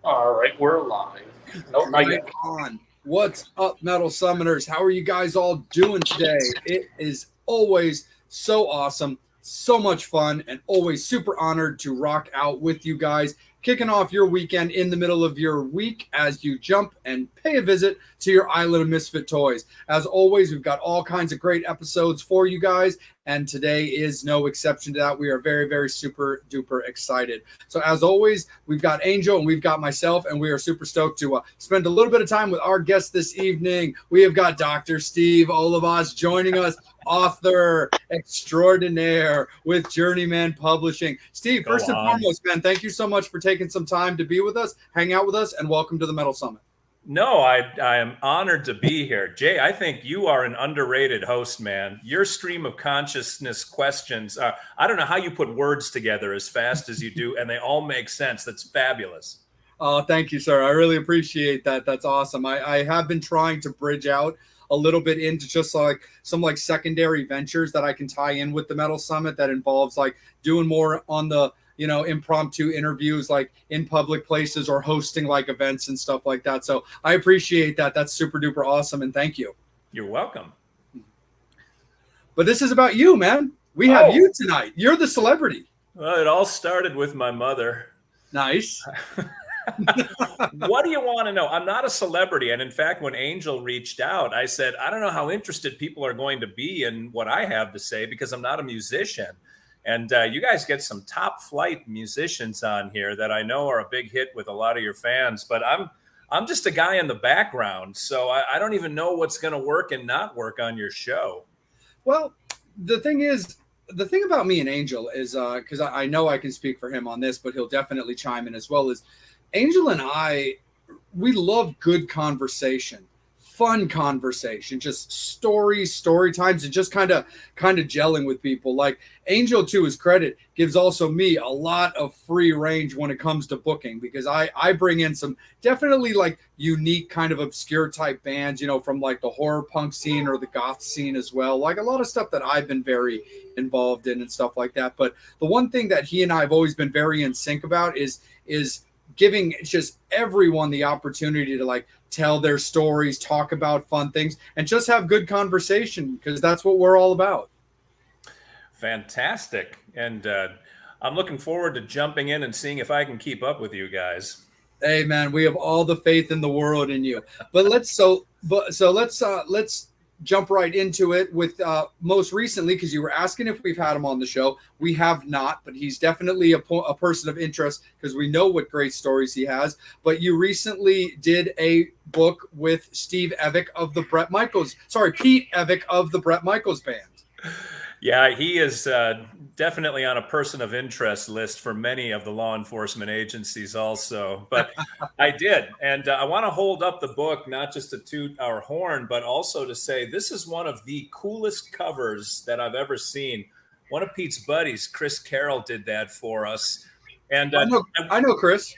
All right, we're live. Nope, not Right yet. on. What's up, Metal Summoners? How are you guys all doing today? It is always so awesome, so much fun, and always super honored to rock out with you guys, kicking off your weekend in the middle of your week as you jump and pay a visit to your Island of Misfit Toys. As always, we've got all kinds of great episodes for you guys, and today is no exception to that. We are very, very super duper excited. So, as always, we've got Angel and we've got myself, and we are super stoked to spend a little bit of time with our guest this evening. We have got Dr. Steve Olivas joining us, author extraordinaire with Journeyman Publishing. Steve, Go first and on. foremost, man, thank you so much for taking some time to be with us, hang out with us, and welcome to the Metal Summit. No, I am honored to be here. Jay, I think you are an underrated host, man. Your stream of consciousness questions, I don't know how you put words together as fast as you do, and they all make sense. That's fabulous. Oh, thank you, sir. I really appreciate that. That's awesome. I have been trying to bridge out a little bit into just like some like secondary ventures that I can tie in with the Metal Summit that involves like doing more on the impromptu interviews like in public places or hosting like events and stuff like that. So I appreciate that. That's super duper awesome, and thank you. You're welcome. But this is about you, man. We have you tonight. You're the celebrity. Well, it all started with my mother. Nice. What do you want to know? I'm not a celebrity. And in fact, when Angel reached out, I said, I don't know how interested people are going to be in what I have to say because I'm not a musician. And you guys get some top flight musicians on here that I know are a big hit with a lot of your fans. But I'm just a guy in the background. So I don't even know what's going to work and not work on your show. Well, the thing about me and Angel is because I know I can speak for him on this, but he'll definitely chime in as well, is Angel and we love good conversation, fun conversation, just story times, and just kind of gelling with people. Like Angel, to his credit, gives also me a lot of free range when it comes to booking, because I bring in some definitely like unique kind of obscure type bands, from like the horror punk scene or the goth scene as well. Like a lot of stuff that I've been very involved in and stuff like that. But the one thing that he and I have always been very in sync about is giving just everyone the opportunity to like tell their stories, talk about fun things, and just have good conversation, because that's what we're all about. Fantastic. And I'm looking forward to jumping in and seeing if I can keep up with you guys. Hey man, we have all the faith in the world in you. But let's jump right into it with most recently, because you were asking if we've had him on the show. We have not, but he's definitely a person of interest because we know what great stories he has. But you recently did a book with Pete Evick of the Bret Michaels Band. Yeah, he is definitely on a person of interest list for many of the law enforcement agencies also. But I did. And I want to hold up the book, not just to toot our horn, but also to say this is one of the coolest covers that I've ever seen. One of Pete's buddies, Chris Carroll, did that for us. And I know Chris.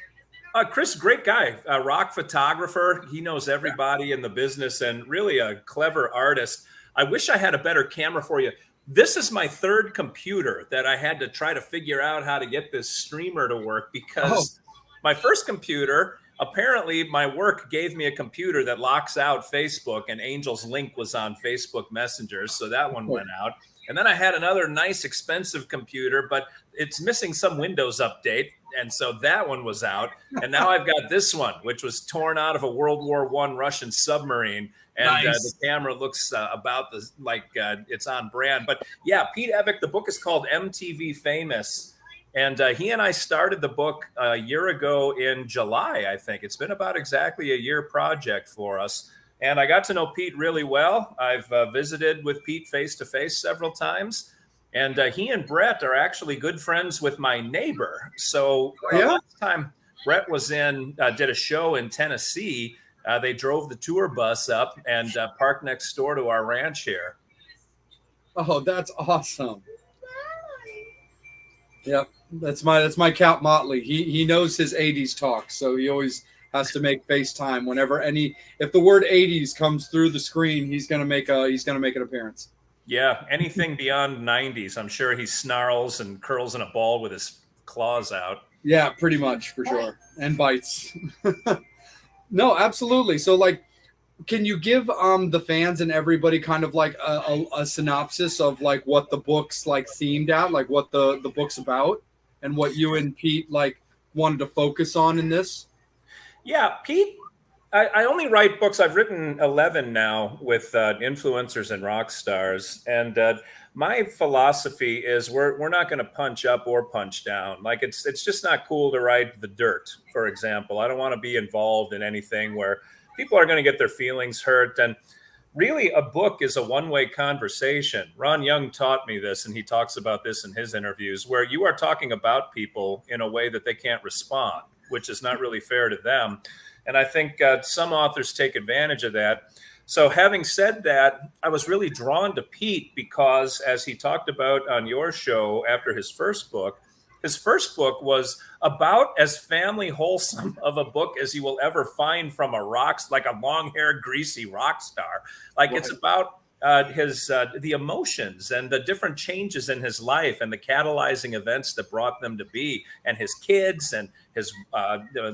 Chris, great guy, a rock photographer. He knows everybody in the business and really a clever artist. I wish I had a better camera for you. This is my third computer that I had to try to figure out how to get this streamer to work, because my first computer, apparently my work gave me a computer that locks out Facebook, and Angel's link was on Facebook Messenger. So that one went out. And then I had another nice expensive computer, but it's missing some Windows update. And so that one was out. And now I've got this one, which was torn out of a World War I Russian submarine. And Nice. the camera looks about it's on brand. But yeah, Pete Evick, the book is called MTV Famous. And he and I started the book a year ago in July, I think. It's been about exactly a year project for us. And I got to know Pete really well. I've visited with Pete face-to-face several times. And he and Brett are actually good friends with my neighbor. So last time Brett was did a show in Tennessee, they drove the tour bus up and parked next door to our ranch here. Oh, that's awesome. Yep, that's my cat Motley. He knows his 80s talk, so he always has to make FaceTime whenever if the word 80s comes through the screen, he's gonna make an appearance. Yeah, anything beyond 90s, I'm sure he snarls and curls in a ball with his claws out. Yeah, pretty much for sure. And bites. No, absolutely. So like, can you give the fans and everybody kind of like a synopsis of like what the book's like themed at, like what the book's about, and what you and Pete like wanted to focus on in this? Yeah, Pete, I only write books. I've written 11 now with influencers and rock stars. And my philosophy is we're not going to punch up or punch down. Like it's just not cool to write the dirt, for example. I don't want to be involved in anything where people are going to get their feelings hurt. And really, a book is a one-way conversation. Ron Young taught me this, and he talks about this in his interviews, where you are talking about people in a way that they can't respond, which is not really fair to them. And I think some authors take advantage of that. So having said that, I was really drawn to Pete because, as he talked about on your show after his first book was about as family wholesome of a book as you will ever find from like a long-haired, greasy rock star. Like It's about his the emotions and the different changes in his life and the catalyzing events that brought them to be, and his kids and his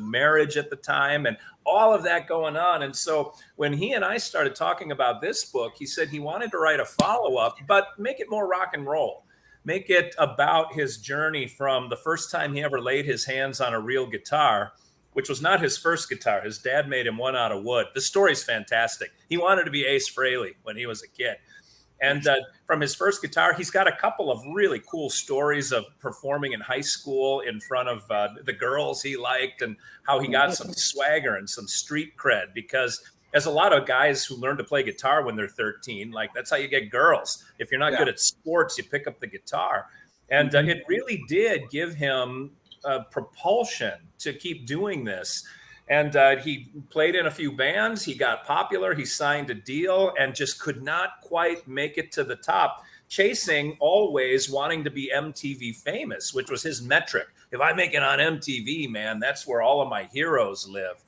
marriage at the time and all of that going on. And so when he and I started talking about this book, he said he wanted to write a follow-up, but make it more rock and roll. Make it about his journey from the first time he ever laid his hands on a real guitar, which was not his first guitar. His dad made him one out of wood. The story's fantastic. He wanted to be Ace Frehley when he was a kid. And from his first guitar, he's got a couple of really cool stories of performing in high school in front of the girls he liked, and how he got some swagger and some street cred, because as a lot of guys who learn to play guitar when they're 13, like that's how you get girls. If you're not good at sports, you pick up the guitar. And it really did give him propulsion to keep doing this. And he played in a few bands. He got popular. He signed a deal and just could not quite make it to the top, chasing always wanting to be MTV famous, which was his metric. If I make it on MTV, man, that's where all of my heroes live.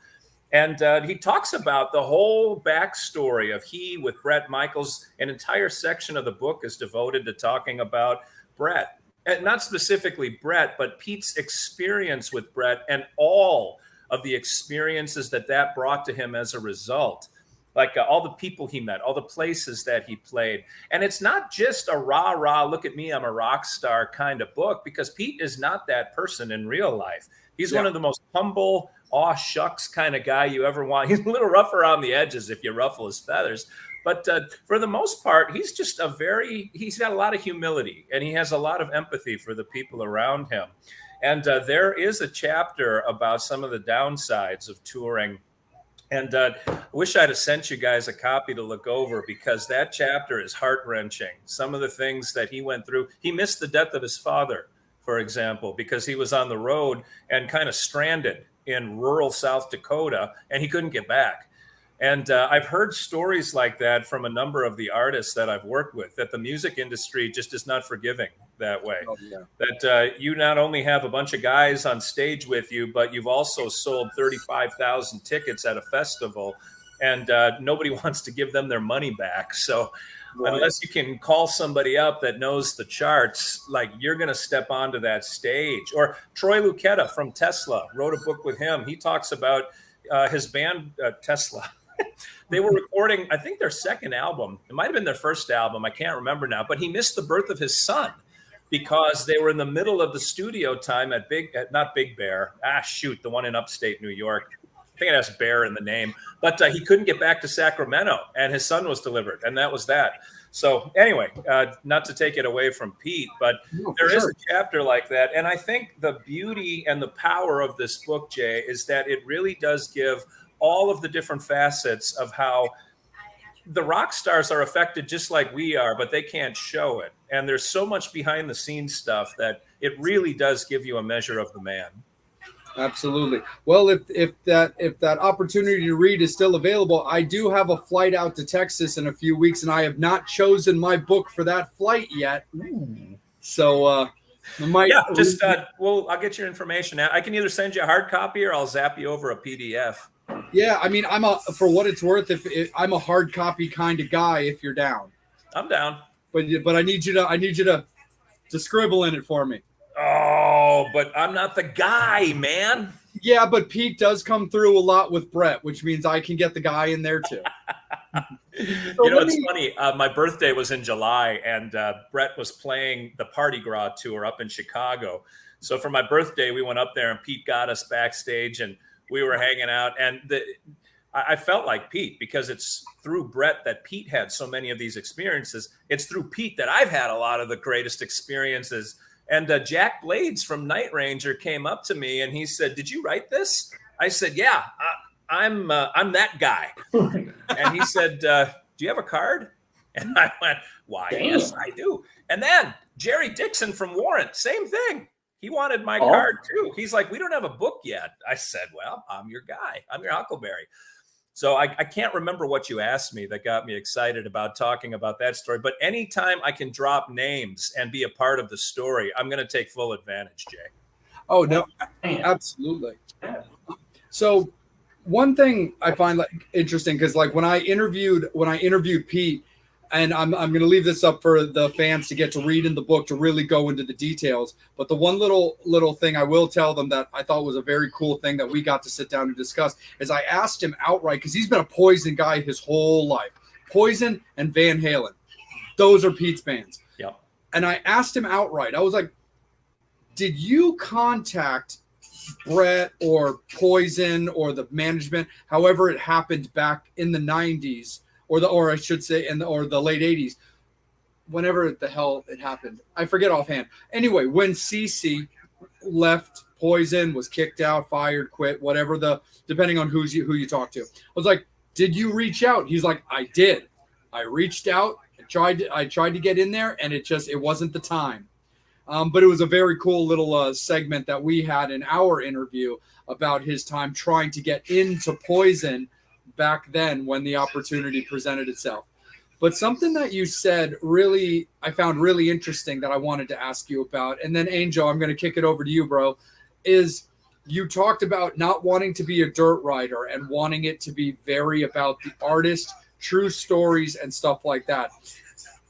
And he talks about the whole backstory of he with Bret Michaels. An entire section of the book is devoted to talking about Bret. And not specifically Bret, but Pete's experience with Bret and all of the experiences that brought to him as a result. Like all the people he met, all the places that he played. And it's not just a rah-rah, look at me, I'm a rock star kind of book, because Pete is not that person in real life. He's one of the most humble, aw shucks kind of guy you ever want. He's a little rough around the edges if you ruffle his feathers. But for the most part, he's just he's got a lot of humility, and he has a lot of empathy for the people around him. And there is a chapter about some of the downsides of touring. And I wish I'd have sent you guys a copy to look over, because that chapter is heart-wrenching. Some of the things that he went through. He missed the death of his father, for example, because he was on the road and kind of stranded in rural South Dakota, and he couldn't get back. And I've heard stories like that from a number of the artists that I've worked with, that the music industry just is not forgiving that way. Oh, yeah. That you not only have a bunch of guys on stage with you, but you've also sold 35,000 tickets at a festival, and nobody wants to give them their money back. So unless you can call somebody up that knows the charts, like you're going to step onto that stage. Or Troy Luccketta from Tesla wrote a book with him. He talks about his band Tesla. They were recording, I think, their second album. It might have been their first album. I can't remember now. But he missed the birth of his son because they were in the middle of the studio time at not Big Bear. The one in upstate New York. I think it has Bear in the name. But he couldn't get back to Sacramento, and his son was delivered, and that was that. So anyway, not to take it away from Pete, but there is a chapter like that. And I think the beauty and the power of this book, Jay, is that it really does give all of the different facets of how the rock stars are affected just like we are, but they can't show it. And there's so much behind the scenes stuff that it really does give you a measure of the man. Absolutely. Well, if that opportunity to read is still available, I do have a flight out to Texas in a few weeks, and I have not chosen my book for that flight yet. So I'll get your information. I can either send you a hard copy or I'll zap you over a PDF. Yeah, I mean, for what it's worth, if I'm a hard copy kind of guy, if you're down. I'm down. But I need you to scribble in it for me. Oh, but I'm not the guy, man. Yeah, but Pete does come through a lot with Brett, which means I can get the guy in there too. So It's funny. My birthday was in July, and Brett was playing the Party Gras tour up in Chicago. So for my birthday, we went up there, and Pete got us backstage, and we were hanging out. And I felt like Pete, because it's through Brett that Pete had so many of these experiences. It's through Pete that I've had a lot of the greatest experiences. And Jack Blades from Night Ranger came up to me, and he said, "Did you write this?" I said, "Yeah, I'm that guy." And he said, "Do you have a card?" And I went, "Why, yes, I do." And then Jerry Dixon from Warrant, same thing. He wanted my card too. He's like, "We don't have a book yet." I said, "Well, I'm your guy. I'm your Huckleberry." So I can't remember what you asked me that got me excited about talking about that story. But anytime I can drop names and be a part of the story, I'm going to take full advantage, Jay. Oh, no, absolutely. So one thing I find interesting, because like when I interviewed Pete, and I'm going to leave this up for the fans to get to read in the book to really go into the details. But the one little thing I will tell them that I thought was a very cool thing that we got to sit down and discuss is I asked him outright, because he's been a Poison guy his whole life. Poison and Van Halen. Those are Pete's bands. Yep. And I asked him outright. I was like, did you contact Brett or Poison or the management, however it happened back in the 90s? Or I should say, or the late 80s, whenever the hell it happened. I forget offhand. Anyway, when CC left Poison, was kicked out, fired, quit, whatever depending on who you talk to. I was like, did you reach out? He's like, I did. I reached out. I tried to get in there, and it wasn't the time. But it was a very cool little segment that we had in our interview about his time trying to get into Poison back then when the opportunity presented itself. But something that you said I found really interesting that I wanted to ask you about, and then Angel, I'm going to kick it over to you, bro, is you talked about not wanting to be a dirt rider and wanting it to be very about the artist, true stories and stuff like that.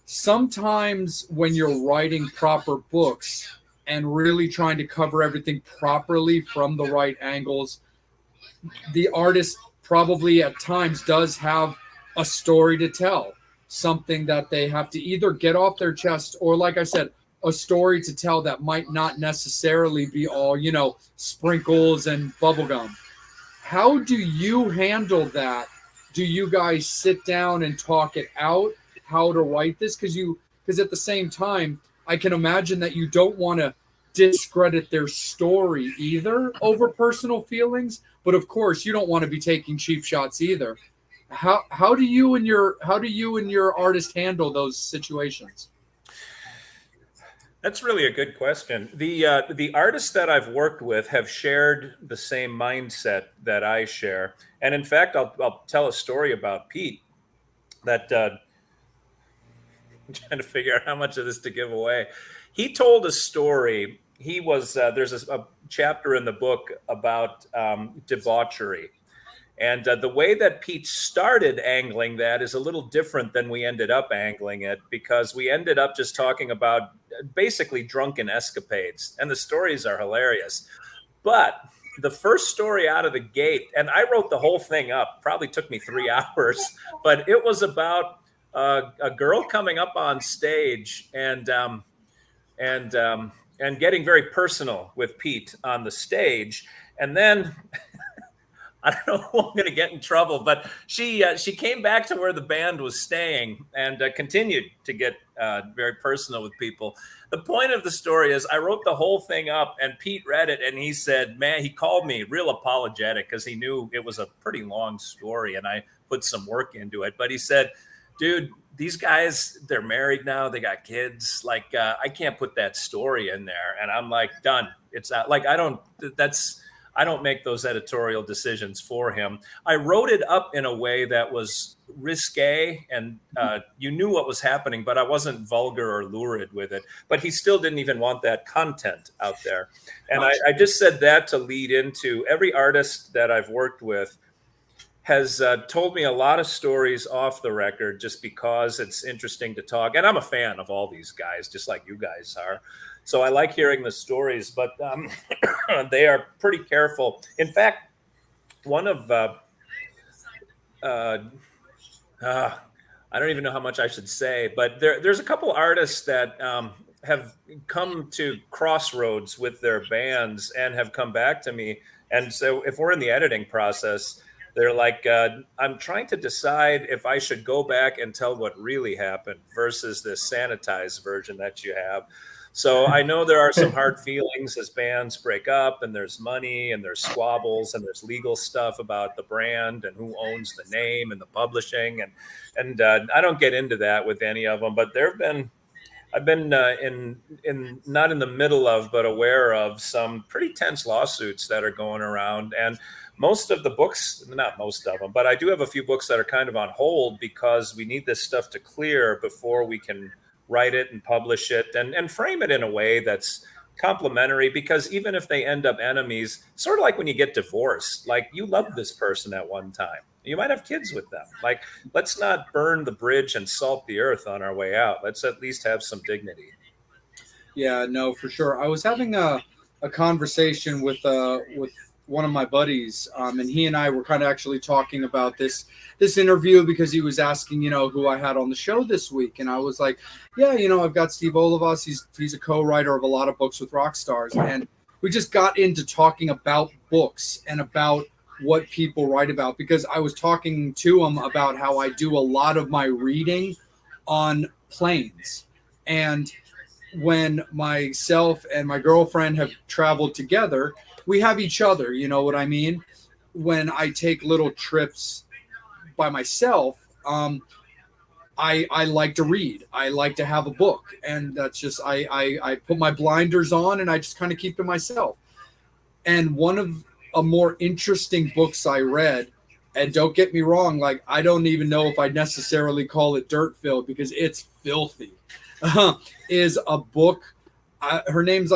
Sometimes when you're writing proper books and really trying to cover everything properly from the right angles, the artist probably at times does have a story to tell, something that they have to either get off their chest or, like I said, a story to tell that might not necessarily be all, sprinkles and bubblegum. How do you handle that? Do you guys sit down and talk it out, how to write this? Because at the same time, I can imagine that you don't want to discredit their story either over personal feelings, but of course you don't want to be taking cheap shots either. How do you and your artist handle those situations? That's really a good question. The artists that I've worked with have shared the same mindset that I share, and in fact, I'll tell a story about Pete that I'm trying to figure out how much of this to give away. He told a story. He was there's a chapter in the book about debauchery. And the way that Pete started angling that is a little different than we ended up angling it, because we ended up just talking about basically drunken escapades. And the stories are hilarious. But the first story out of the gate, and I wrote the whole thing up, probably took me 3 hours, but it was about a girl coming up on stage and getting very personal with Pete on the stage. And then I don't know who I'm going to get in trouble, but she came back to where the band was staying and continued to get very personal with people. The point of the story is I wrote the whole thing up, and Pete read it, and he said, man, he called me real apologetic because he knew it was a pretty long story, and I put some work into it. But he said, dude, these guys, they're married now. They got kids. Like, I can't put that story in there. And I'm like, done. It's out. Like, I don't make those editorial decisions for him. I wrote it up in a way that was risque, and you knew what was happening, but I wasn't vulgar or lurid with it. But he still didn't even want that content out there. And I just said that to lead into every artist that I've worked with has told me a lot of stories off the record just because it's interesting to talk. And I'm a fan of all these guys, just like you guys are. So I like hearing the stories, but they are pretty careful. In fact, one of uh, I don't even know how much I should say, but there's a couple artists that have come to crossroads with their bands and have come back to me. And so if we're in the editing process, they're like, I'm trying to decide if I should go back and tell what really happened versus this sanitized version that you have. So I know there are some hard feelings as bands break up, and there's money and there's squabbles and there's legal stuff about the brand and who owns the name and the publishing. And I don't get into that with any of them, but I've been in not in the middle of, but aware of some pretty tense lawsuits that are going around. And most of the books, not most of them, but I do have a few books that are kind of on hold because we need this stuff to clear before we can write it and publish it and frame it in a way that's complimentary, because even if they end up enemies, sort of like when you get divorced, like you loved this person at one time. You might have kids with them. Like, let's not burn the bridge and salt the earth on our way out. Let's at least have some dignity. Yeah, no, for sure. I was having a conversation with one of my buddies, and he and I were kind of actually talking about this interview because he was asking, who I had on the show this week, and I was like, yeah, I've got Steve Olivas. He's a co-writer of a lot of books with rock stars, and we just got into talking about books and about what people write about, because I was talking to him about how I do a lot of my reading on planes. And when myself and my girlfriend have traveled together, we have each other, you know what I mean? When I take little trips by myself, I like to read. I like to have a book. And that's just, I put my blinders on and I just kind of keep to myself. And one of a more interesting books I read, and don't get me wrong, like I don't even know if I'd necessarily call it dirt filled because it's filthy, is a book. Her name's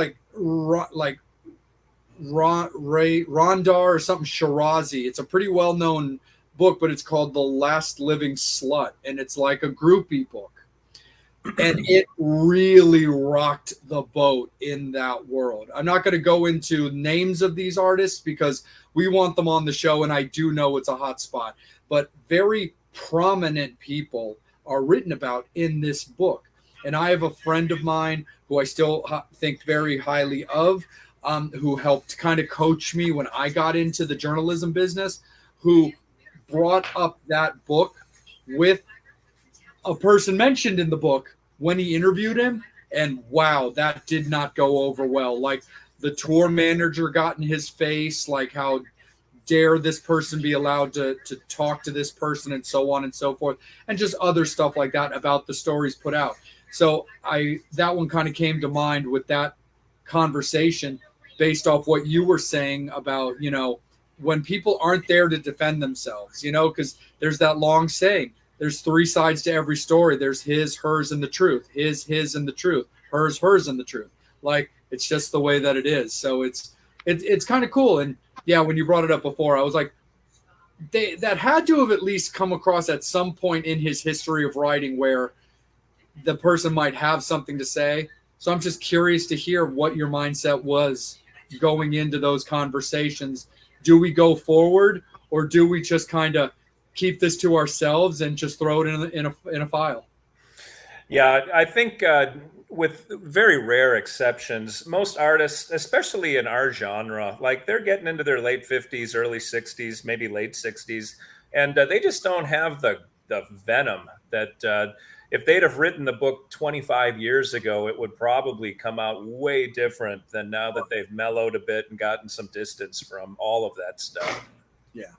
Rondar or something Shirazi. It's a pretty well-known book, but it's called The Last Living Slut, and it's like a groupie book. And it really rocked the boat in that world. I'm not going to go into names of these artists because we want them on the show, and I do know it's a hot spot. But very prominent people are written about in this book. And I have a friend of mine who I still think very highly of, who helped kind of coach me when I got into the journalism business, who brought up that book with a person mentioned in the book when he interviewed him, and wow, that did not go over well. Like the tour manager got in his face, like how dare this person be allowed to talk to this person, and so on and so forth, and just other stuff like that about the stories put out. So that one kind of came to mind with that conversation based off what you were saying about, when people aren't there to defend themselves, because there's that long saying, there's three sides to every story. There's his, hers, and the truth. His, and the truth. Hers, and the truth. Like, it's just the way that it is. So it's kind of cool. And yeah, when you brought it up before, I was like, that had to have at least come across at some point in his history of writing where the person might have something to say. So I'm just curious to hear what your mindset was going into those conversations. Do we go forward, or do we just kind of keep this to ourselves and just throw it in a file? Yeah, I think with very rare exceptions, most artists, especially in our genre, like they're getting into their late 50s, early 60s, maybe late 60s, and they just don't have the venom that if they'd have written the book 25 years ago, it would probably come out way different than now that they've mellowed a bit and gotten some distance from all of that stuff. Yeah.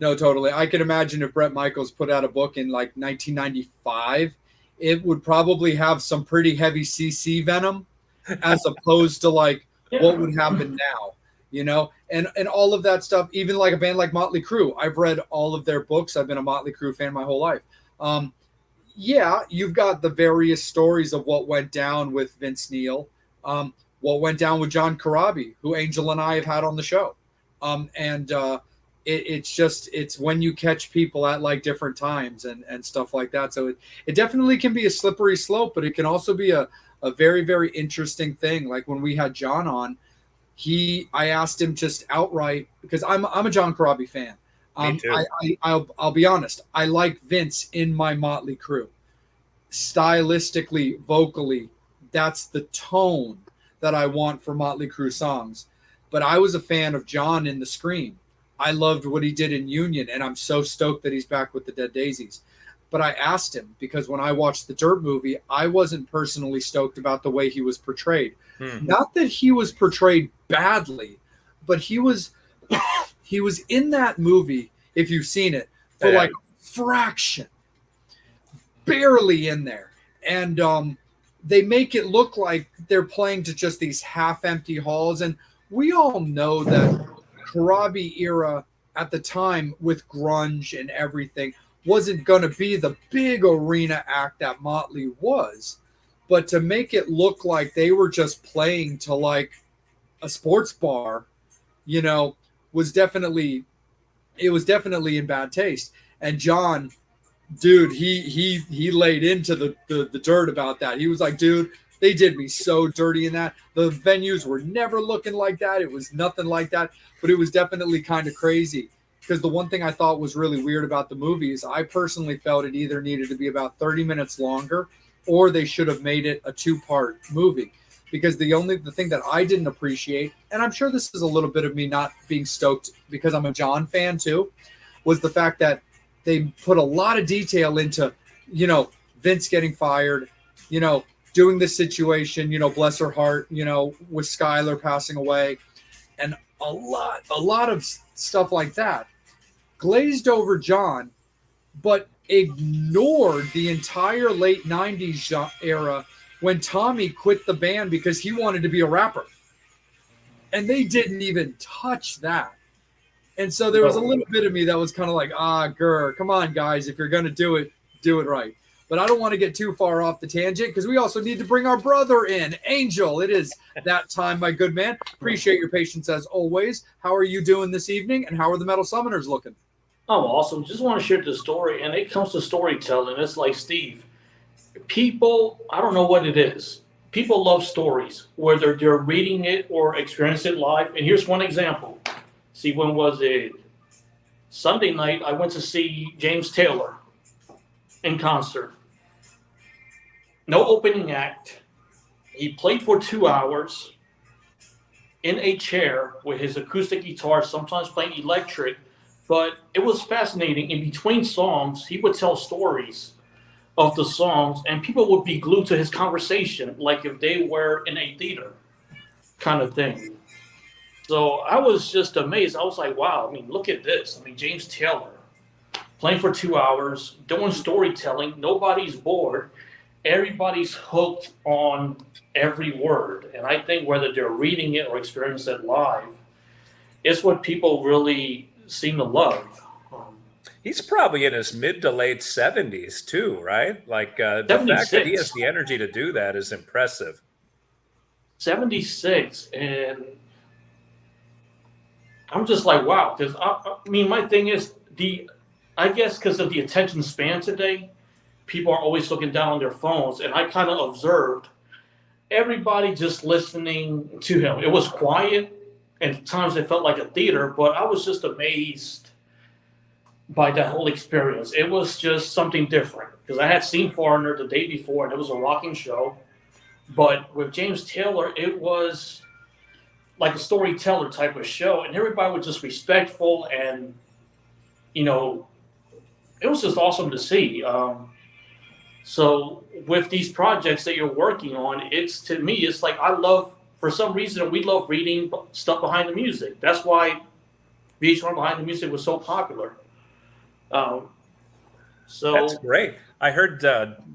No, totally. I can imagine if Bret Michaels put out a book in like 1995, it would probably have some pretty heavy CC venom as opposed to like what would happen now, and all of that stuff, even like a band like Motley Crue. I've read all of their books. I've been a Motley Crue fan my whole life. Yeah, you've got the various stories of what went down with Vince Neil, what went down with John Corabi, who Angel and I have had on the show. It's when you catch people at like different times and stuff like that. So it definitely can be a slippery slope, but it can also be a a very, very interesting thing. Like when we had John on, I asked him just outright, because I'm a John Corabi fan. Me too. I'll be honest. I like Vince in my Motley Crue. Stylistically, vocally, that's the tone that I want for Motley Crue songs. But I was a fan of John in the Scream. I loved what he did in Union, and I'm so stoked that he's back with the Dead Daisies. But I asked him, because when I watched the Dirt movie, I wasn't personally stoked about the way he was portrayed. Not that he was portrayed badly, but he was in that movie, if you've seen it, for like a fraction, barely in there. And they make it look like they're playing to just these half-empty halls. And we all know that Corabi era at the time with grunge and everything wasn't going to be the big arena act that Motley was. But to make it look like they were just playing to like a sports bar, was definitely in bad taste. And John, dude, he laid into the dirt about that. He was like, dude, they did me so dirty in that. The venues were never looking like that. It was nothing like that. But it was definitely kind of crazy. Because the one thing I thought was really weird about the movie is I personally felt it either needed to be about 30 minutes longer, or they should have made it a 2-part movie. Because the thing that I didn't appreciate, and I'm sure this is a little bit of me not being stoked because I'm a John fan too, was the fact that they put a lot of detail into, Vince getting fired, doing this situation, bless her heart, with Skylar passing away, and a lot of stuff like that. Glazed over John, but ignored the entire late 90s era when Tommy quit the band because he wanted to be a rapper. And they didn't even touch that. And so there was a little bit of me that was kind of like, come on, guys, if you're going to do it right. But I don't want to get too far off the tangent because we also need to bring our brother in, Angel. It is that time, my good man. Appreciate your patience as always. How are you doing this evening, and how are the Metal Summoners looking? I'm awesome. Just want to share the story, and it comes to storytelling. It's like, Steve, people, I don't know what it is. People love stories, whether they're reading it or experiencing it live. And here's one example. See, when was it? Sunday night, I went to see James Taylor in concert. No opening act. He played for 2 hours in a chair with his acoustic guitar, sometimes playing electric. But it was fascinating. In between songs, he would tell stories of the songs, and people would be glued to his conversation, like if they were in a theater kind of thing. So I was just amazed. I was like, wow, I mean, look at this. I mean, James Taylor playing for 2 hours, doing storytelling. Nobody's bored. Everybody's hooked on every word. And I think whether they're reading it or experiencing it live, it's what people really seem to love. He's probably in his mid to late 70s too, right? Like the fact that he has the energy to do that is impressive. 76, and I'm just like, wow. Because I mean, my thing is I guess because of the attention span today, people are always looking down on their phones, and I kind of observed everybody just listening to him. It was quiet, and at times it felt like a theater, but I was just amazed by that whole experience. It was just something different because I had seen Foreigner the day before, and it was a rocking show. But with James Taylor, it was like a storyteller type of show, and everybody was just respectful, and it was just awesome to see. So with these projects that you're working on, to me, it's like for some reason, we love reading stuff behind the music. That's why VH1 Behind the Music was so popular. So that's great. I heard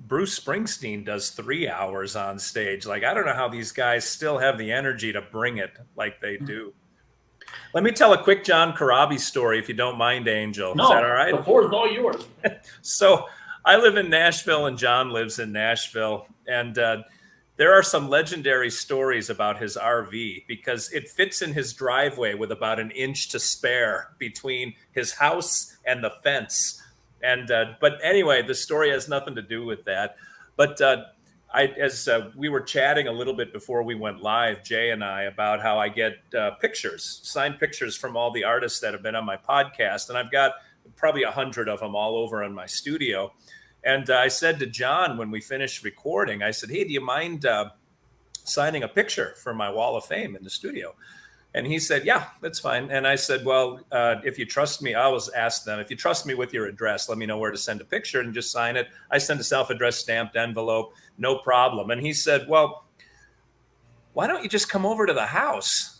Bruce Springsteen does 3 hours on stage. Like, I don't know how these guys still have the energy to bring it like they do. Let me tell a quick John Corabi story, if you don't mind, Angel. No, is that all right? The floor is all yours. So I live in Nashville, and John lives in Nashville. And there are some legendary stories about his RV because it fits in his driveway with about an inch to spare between his house and the fence. And but anyway, the story has nothing to do with that. But as we were chatting a little bit before we went live, Jay and I, about how I get signed pictures from all the artists that have been on my podcast. And I've got probably 100 of them all over in my studio. And I said to John, when we finished recording, I said, hey, do you mind signing a picture for my wall of fame in the studio? And he said, yeah, that's fine. And I said, well, if you trust me, I always ask them, if you trust me with your address, let me know where to send a picture and just sign it. I send a self-addressed stamped envelope, no problem. And he said, well, why don't you just come over to the house?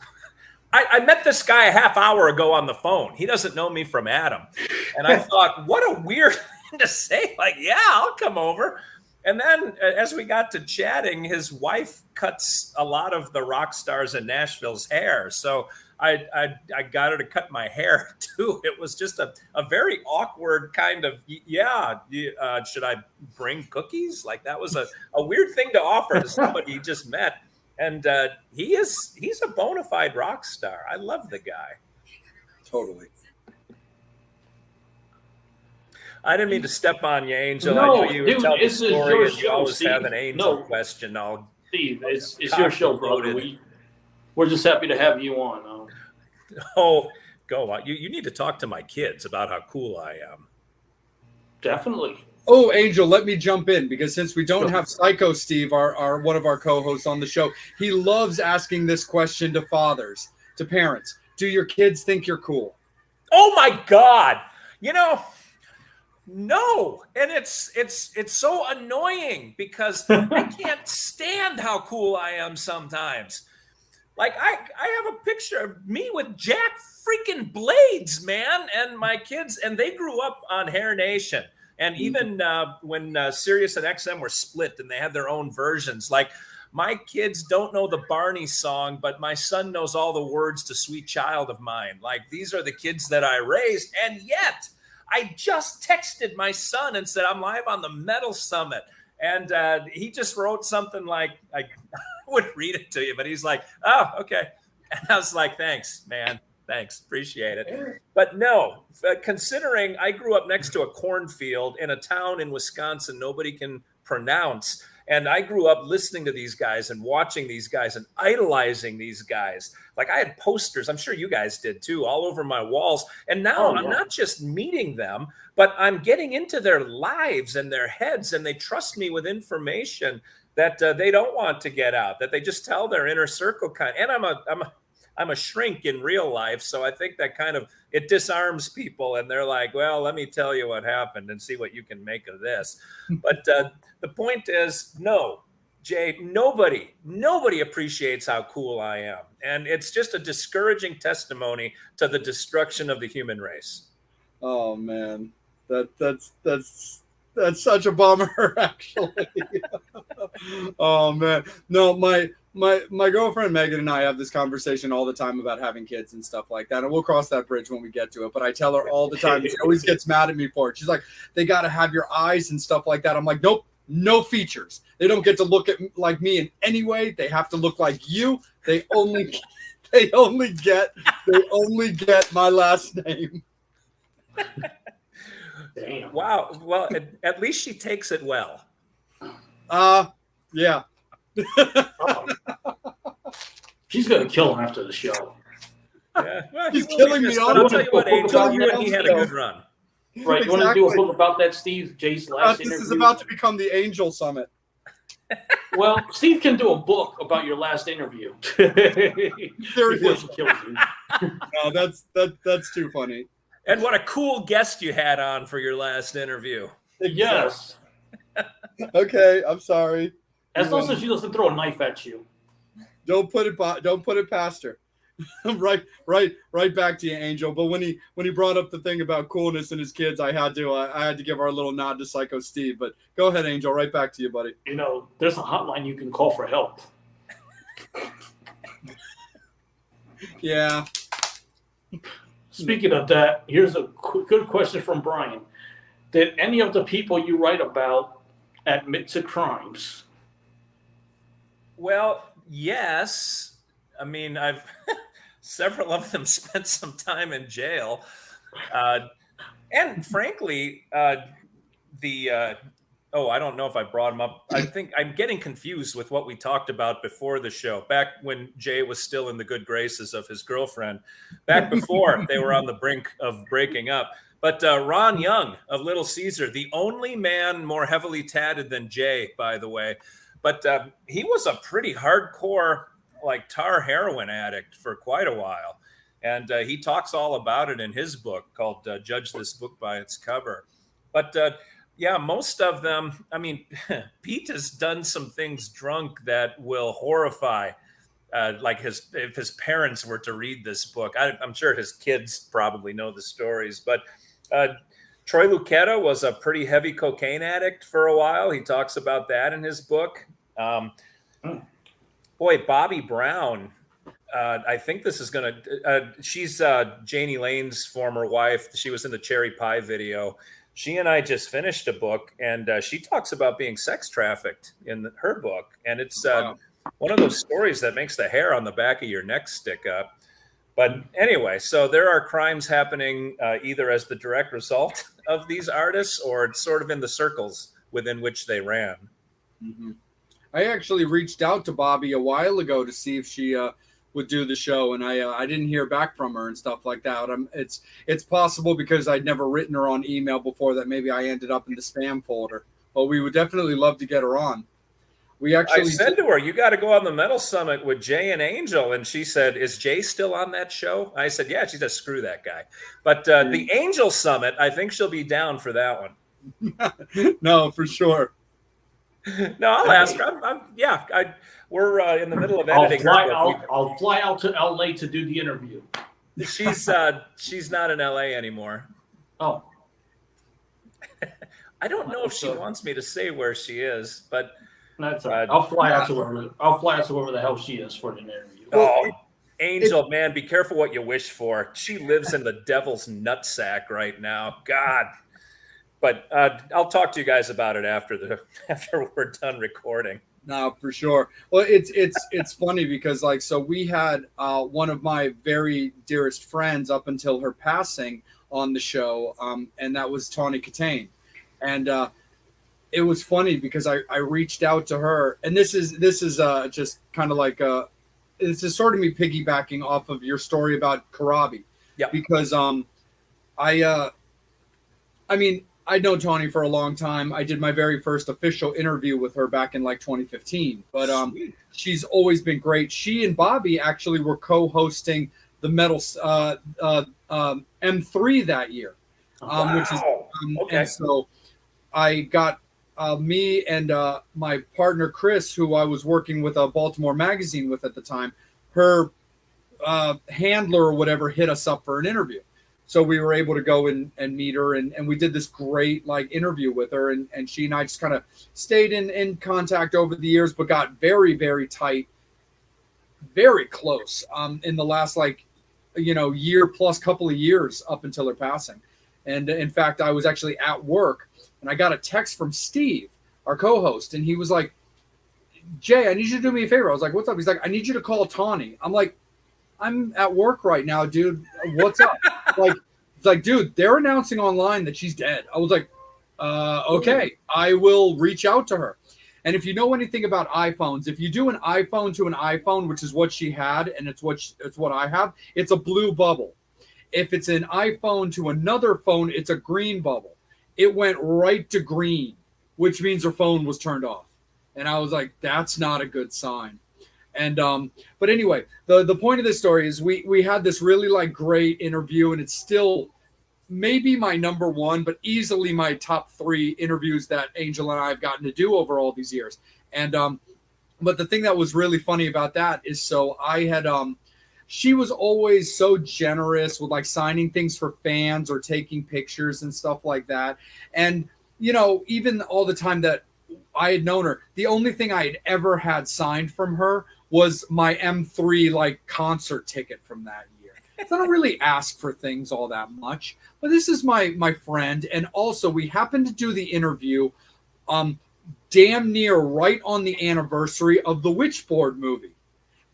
I met this guy a half hour ago on the phone. He doesn't know me from Adam. And I thought, what a weird thing to say. Like, yeah, I'll come over. And then as we got to chatting, his wife cuts a lot of the rock stars in Nashville's hair. So I got her to cut my hair too. It was just a very awkward kind of, should I bring cookies? Like that was a weird thing to offer to somebody you just met. And he's a bona fide rock star. I love the guy. Totally. I didn't mean to step on you, Angel. No, I know you dude, tell the this is story your and you show, always Steve. have an Angel No. question. Steve, it's your show, brother. We're just happy to have you on. Oh, go on. You need to talk to my kids about how cool I am. Definitely. Oh, Angel, let me jump in because since we don't have Psycho Steve, our one of our co-hosts on the show, he loves asking this question to fathers, to parents. Do your kids think you're cool? Oh my God. No. And it's so annoying because I can't stand how cool I am sometimes. Like I have a picture of me with Jack freaking Blades, man, and my kids, and they grew up on Hair Nation. And even when Sirius and XM were split and they had their own versions, like my kids don't know the Barney song, but my son knows all the words to Sweet Child of Mine. Like these are the kids that I raised. And yet I just texted my son and said, I'm live on the Metal Summit. And he just wrote something like, I would read it to you, but he's like, oh, okay. And I was like, thanks, man. Thanks. Appreciate it. But no, considering I grew up next to a cornfield in a town in Wisconsin nobody can pronounce. And I grew up listening to these guys and watching these guys and idolizing these guys. Like I had posters, I'm sure you guys did too, all over my walls. And now I'm not just meeting them, but I'm getting into their lives and their heads, and they trust me with information that they don't want to get out, that they just tell their inner circle kind. And I'm a shrink in real life. So I think that kind of, it disarms people and they're like, well, let me tell you what happened and see what you can make of this. But the point is, no, Jay, nobody appreciates how cool I am. And it's just a discouraging testimony to the destruction of the human race. Oh man, that's such a bummer, actually. Oh man, no, my girlfriend Megan and I have this conversation all the time about having kids and stuff like that, and we'll cross that bridge when we get to it. But I tell her all the time, she always gets mad at me for it. She's like, they got to have your eyes and stuff like that. I'm like, nope, no features. They don't get to look at like me in any way. They have to look like you. They only get my last name. Damn. Wow. Well, at least she takes it well. Yeah. She's gonna kill him after the show. Yeah. Well, he's killing me. I'll tell you what, Angel, you and he had a good run. Right. You want to do a book about that, Steve? Jay's last interview? This is about to become the Angel Summit. Well, Steve can do a book about your last interview. Seriously. No, that's too funny. And what a cool guest you had on for your last interview. Yes. Okay, I'm sorry. As long as she doesn't throw a knife at you. Don't put it past her. right back to you, Angel. But when he brought up the thing about coolness and his kids, I had to give our little nod to Psycho Steve. But go ahead, Angel. Right back to you, buddy. There's a hotline you can call for help. Yeah. Speaking of that, here's a good question from Brian. Did any of the people you write about admit to crimes? Well, yes. I mean, I've several of them spent some time in jail. And frankly, the Oh, I don't know if I brought him up. I think I'm getting confused with what we talked about before the show, back when Jay was still in the good graces of his girlfriend, back before they were on the brink of breaking up. But Ron Young of Little Caesar, the only man more heavily tatted than Jay, by the way. But he was a pretty hardcore, like tar heroin addict for quite a while. And he talks all about it in his book called Judge This Book by Its Cover. But yeah, most of them. I mean, Pete has done some things drunk that will horrify. Like if his parents were to read this book, I'm sure his kids probably know the stories. But Troy Luccketta was a pretty heavy cocaine addict for a while. He talks about that in his book. Boy, Bobby Brown. I think this is going to. She's Janie Lane's former wife. She was in the Cherry Pie video. She and I just finished a book, and she talks about being sex trafficked in her book. And it's one of those stories that makes the hair on the back of your neck stick up. But anyway, so there are crimes happening either as the direct result of these artists or sort of in the circles within which they ran. Mm-hmm. I actually reached out to Bobby a while ago to see if she would do the show, and I didn't hear back from her and stuff like that. It's possible because I'd never written her on email before that maybe I ended up in the spam folder. But we would definitely love to get her on. I said to her, you got to go on the Metal Summit with Jay and Angel. And she said, is Jay still on that show? I said, yeah. She said, screw that guy. But the Angel Summit, I think she'll be down for that one. No, for sure. No, I'll ask her. We're in the middle of editing. I'll fly out to LA to do the interview. She's not in LA anymore. Oh. I don't know if she wants me to say where she is, but that's all right. I'll fly out to wherever the hell she is for the interview. Oh, Angel, man, be careful what you wish for. She lives in the devil's nutsack right now. God. But I'll talk to you guys about it after we're done recording. No, for sure. Well, it's funny because so we had one of my very dearest friends up until her passing on the show, and that was Tawny Katane, and it was funny because I reached out to her, and this is just kind of like this is sort of me piggybacking off of your story about Karabi, because I mean. I'd known Tawny for a long time. I did my very first official interview with her back in 2015. But she's always been great. She and Bobby actually were co-hosting the Metal M3 that year. Which is okay. And so I got me and my partner Chris, who I was working with a Baltimore magazine with at the time, her handler or whatever hit us up for an interview. So we were able to go and meet her, and we did this great interview with her, and she and I just kind of stayed in contact over the years, but got very, very tight, very close in the last year plus couple of years up until her passing. And in fact, I was actually at work, and I got a text from Steve, our co-host, and he was like, Jay, I need you to do me a favor. I was like, what's up? He's like, I need you to call Tawny. I'm like, I'm at work right now, dude. What's up? It's like, dude, they're announcing online that she's dead. I was like, okay, I will reach out to her. And if you know anything about iPhones, if you do an iPhone to an iPhone, which is what she had, and it's what I have, it's a blue bubble. If it's an iPhone to another phone, it's a green bubble. It went right to green, which means her phone was turned off. And I was like, that's not a good sign. And but anyway, the point of this story is we had this really great interview, and it's still maybe my number one, but easily my top 3 interviews that Angel and I have gotten to do over all these years. And but the thing that was really funny about that is, so I had she was always so generous with signing things for fans or taking pictures and stuff like that. And even all the time that I had known her, the only thing I had ever had signed from her was my M3 concert ticket from that year. So I don't really ask for things all that much, but this is my friend. And also we happened to do the interview damn near right on the anniversary of the Witchboard movie.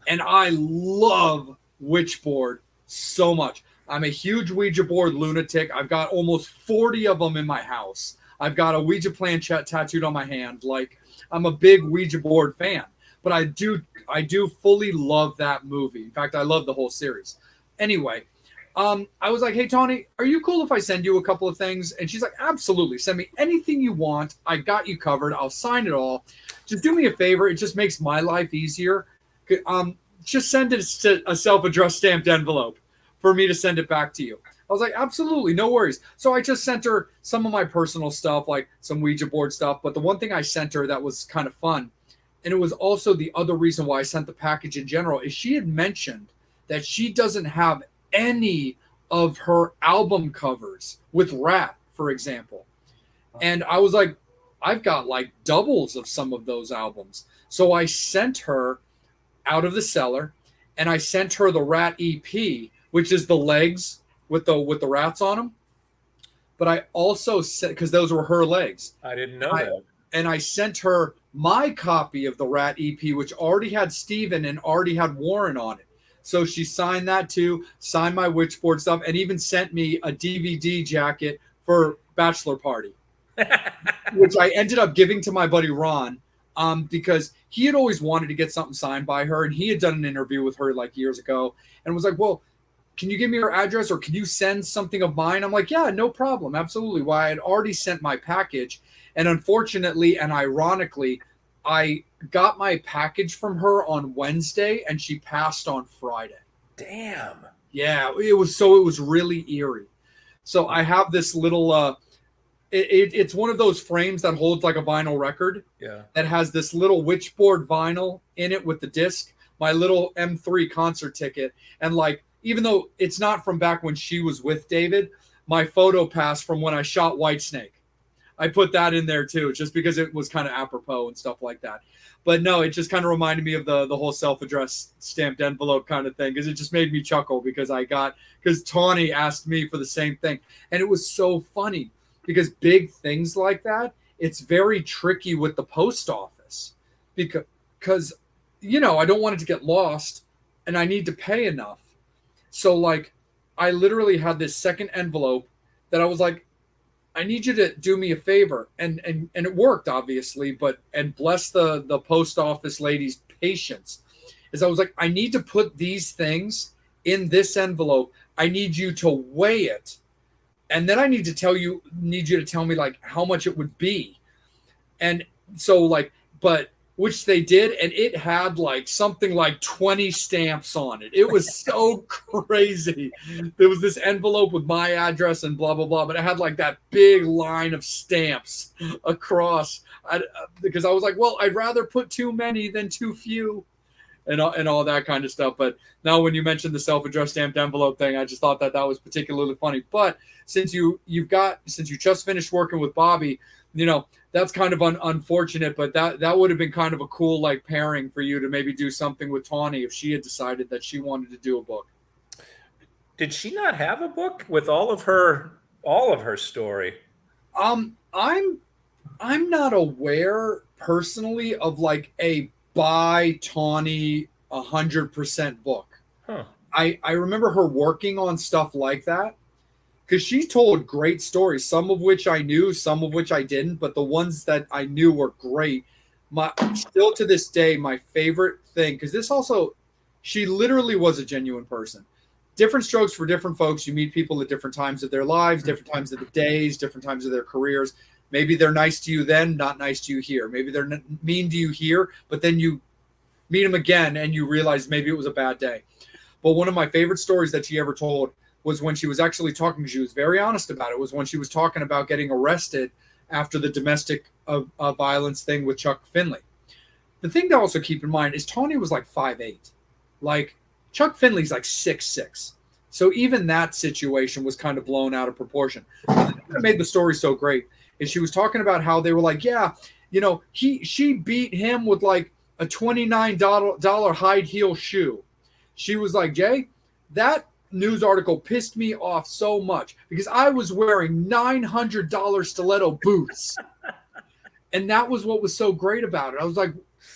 And I love Witchboard so much. I'm a huge Ouija board lunatic. I've got almost 40 of them in my house. I've got a Ouija planchette tattooed on my hand. Like, I'm a big Ouija board fan. But I do fully love that movie. In fact, I love the whole series. Anyway, I was like, hey, Tawny, are you cool if I send you a couple of things? And she's like, absolutely. Send me anything you want. I got you covered. I'll sign it all. Just do me a favor. It just makes my life easier. Just send it to a self-addressed stamped envelope for me to send it back to you. I was like, absolutely, no worries. So I just sent her some of my personal stuff, like some Ouija board stuff. But the one thing I sent her that was kind of fun, and it was also the other reason why I sent the package in general, is she had mentioned that she doesn't have any of her album covers with Rat, for example. And I was like, I've got like doubles of some of those albums. So I sent her out of the cellar, and I sent her the Rat EP, which is the legs with the rats on them. But I also sent, because those were her legs. I didn't know that. And I sent her my copy of the Rat EP, which already had Steven and already had Warren on it. So she signed that too, signed my Witchboard stuff, and even sent me a DVD jacket for Bachelor Party, which I ended up giving to my buddy Ron, because he had always wanted to get something signed by her, and he had done an interview with her like years ago and was like, well, can you give me her address or can you send something of mine? I'm like, yeah, no problem. Absolutely. Well, I had already sent my package. And unfortunately and ironically, I got my package from her on Wednesday and she passed on Friday. Damn. Yeah, it was really eerie. So I have this little it's one of those frames that holds like a vinyl record. Yeah. That has this little Witchboard vinyl in it with the disc, my little M3 concert ticket, and like, even though it's not from back when she was with David, my photo pass from when I shot Whitesnake, I put that in there too, just because it was kind of apropos and stuff like that. But no, it just kind of reminded me of the whole self-addressed stamped envelope kind of thing, because it just made me chuckle because Tawny asked me for the same thing. And it was so funny because big things like that, it's very tricky with the post office because I don't want it to get lost and I need to pay enough. So like, I literally had this second envelope that I was like, I need you to do me a favor. And it worked, obviously, and bless the post office lady's patience, is I was like, I need to put these things in this envelope. I need you to weigh it. And then I need you to tell me like how much it would be. And so like, but which they did, and it had like something like 20 stamps on it. It was so crazy. There was this envelope with my address and blah, blah, blah, but it had like that big line of stamps across, because I was like, well, I'd rather put too many than too few and all that kind of stuff. But now when you mentioned the self-addressed stamped envelope thing, I just thought that was particularly funny. But since you just finished working with Bobby, that's kind of unfortunate, but that would have been kind of a cool like pairing for you to maybe do something with Tawny if she had decided that she wanted to do a book. Did she not have a book with all of her story? I'm not aware personally of like a by Tawny 100% book. Huh. I remember her working on stuff like that, because she told great stories, some of which I knew, some of which I didn't, but the ones that I knew were great. Still to this day, my favorite thing, because she literally was a genuine person. Different strokes for different folks. You meet people at different times of their lives, different times of the days, different times of their careers. Maybe they're nice to you then, not nice to you here. Maybe they're mean to you here, but then you meet them again and you realize maybe it was a bad day. But one of my favorite stories that she ever told was when she was actually talking, she was very honest about it, was when she was talking about getting arrested after the domestic violence thing with Chuck Finley. The thing to also keep in mind is Tawny was like 5'8". Like, Chuck Finley's like 6'6". So even that situation was kind of blown out of proportion. The thing that made the story so great is she was talking about how they were like, yeah, she beat him with like a $29 high heel shoe. She was like, Jay, that news article pissed me off so much because I was wearing $900 stiletto boots. And that was what was so great about it. I was like,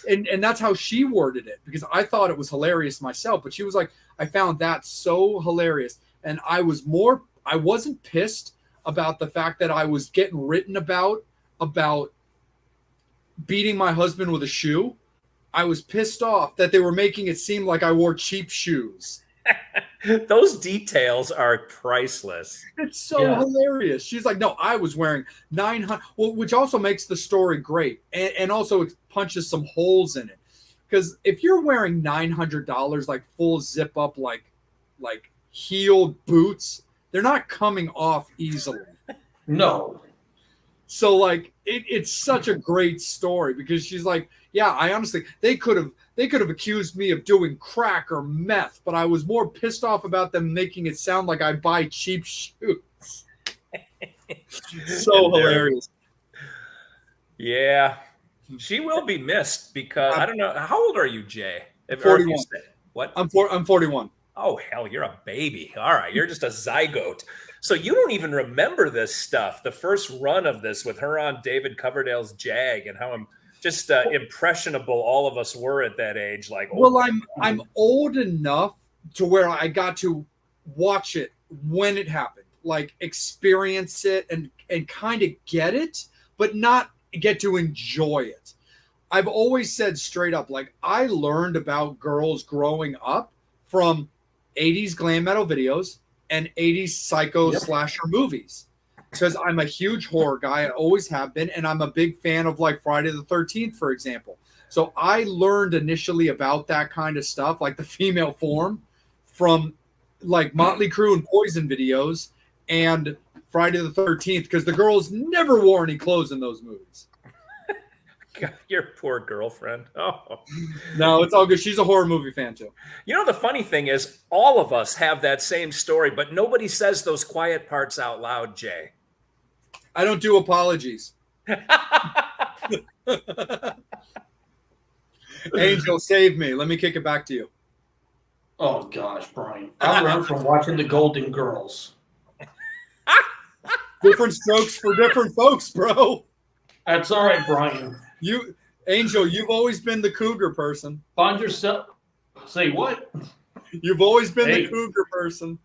and that's how she worded it, because I thought it was hilarious myself, but she was like, I found that so hilarious. And I wasn't pissed. about the fact that I was getting written about beating my husband with a shoe. I was pissed off that they were making it seem like I wore cheap shoes. Those details are priceless. It's so hilarious. She's like, no, I was wearing 900, well, which also makes the story great. And also it punches some holes in it. Because if you're wearing $900, like full zip up, like heeled boots, they're not coming off easily. No. So like it's such a great story because she's like, yeah, I honestly they could have accused me of doing crack or meth, but I was more pissed off about them making it sound like I buy cheap shoes. So hilarious. Yeah. She will be missed because I don't know. How old are you, Jay? 41. What? I'm 41. Oh, hell, you're a baby. All right. You're just a zygote. So you don't even remember this stuff. The first run of this with her on David Coverdale's Jag and how just impressionable all of us were at that age. Like, well, I'm old enough to where I got to watch it when it happened, like experience it and kind of get it, but not get to enjoy it. I've always said straight up, like I learned about girls growing up from 80s glam metal videos and 80s psycho slasher movies because I'm a huge horror guy. I always have been. And I'm a big fan of like Friday the 13th, for example. So I learned initially about that kind of stuff, like the female form from like Motley Crue and Poison videos and Friday the 13th because the girls never wore any clothes in those movies. God, your poor girlfriend. Oh, no, it's all good. She's a horror movie fan too. You know, the funny thing is all of us have that same story, but nobody says those quiet parts out loud, Jay. I don't do apologies. Angel, save me. Let me kick it back to you. Oh, gosh, Brian. I learned from watching the Golden Girls. Different strokes for different folks, bro. That's all right, Brian. Angel, you've always been the cougar person. Find yourself. Say what? You've always been the cougar person.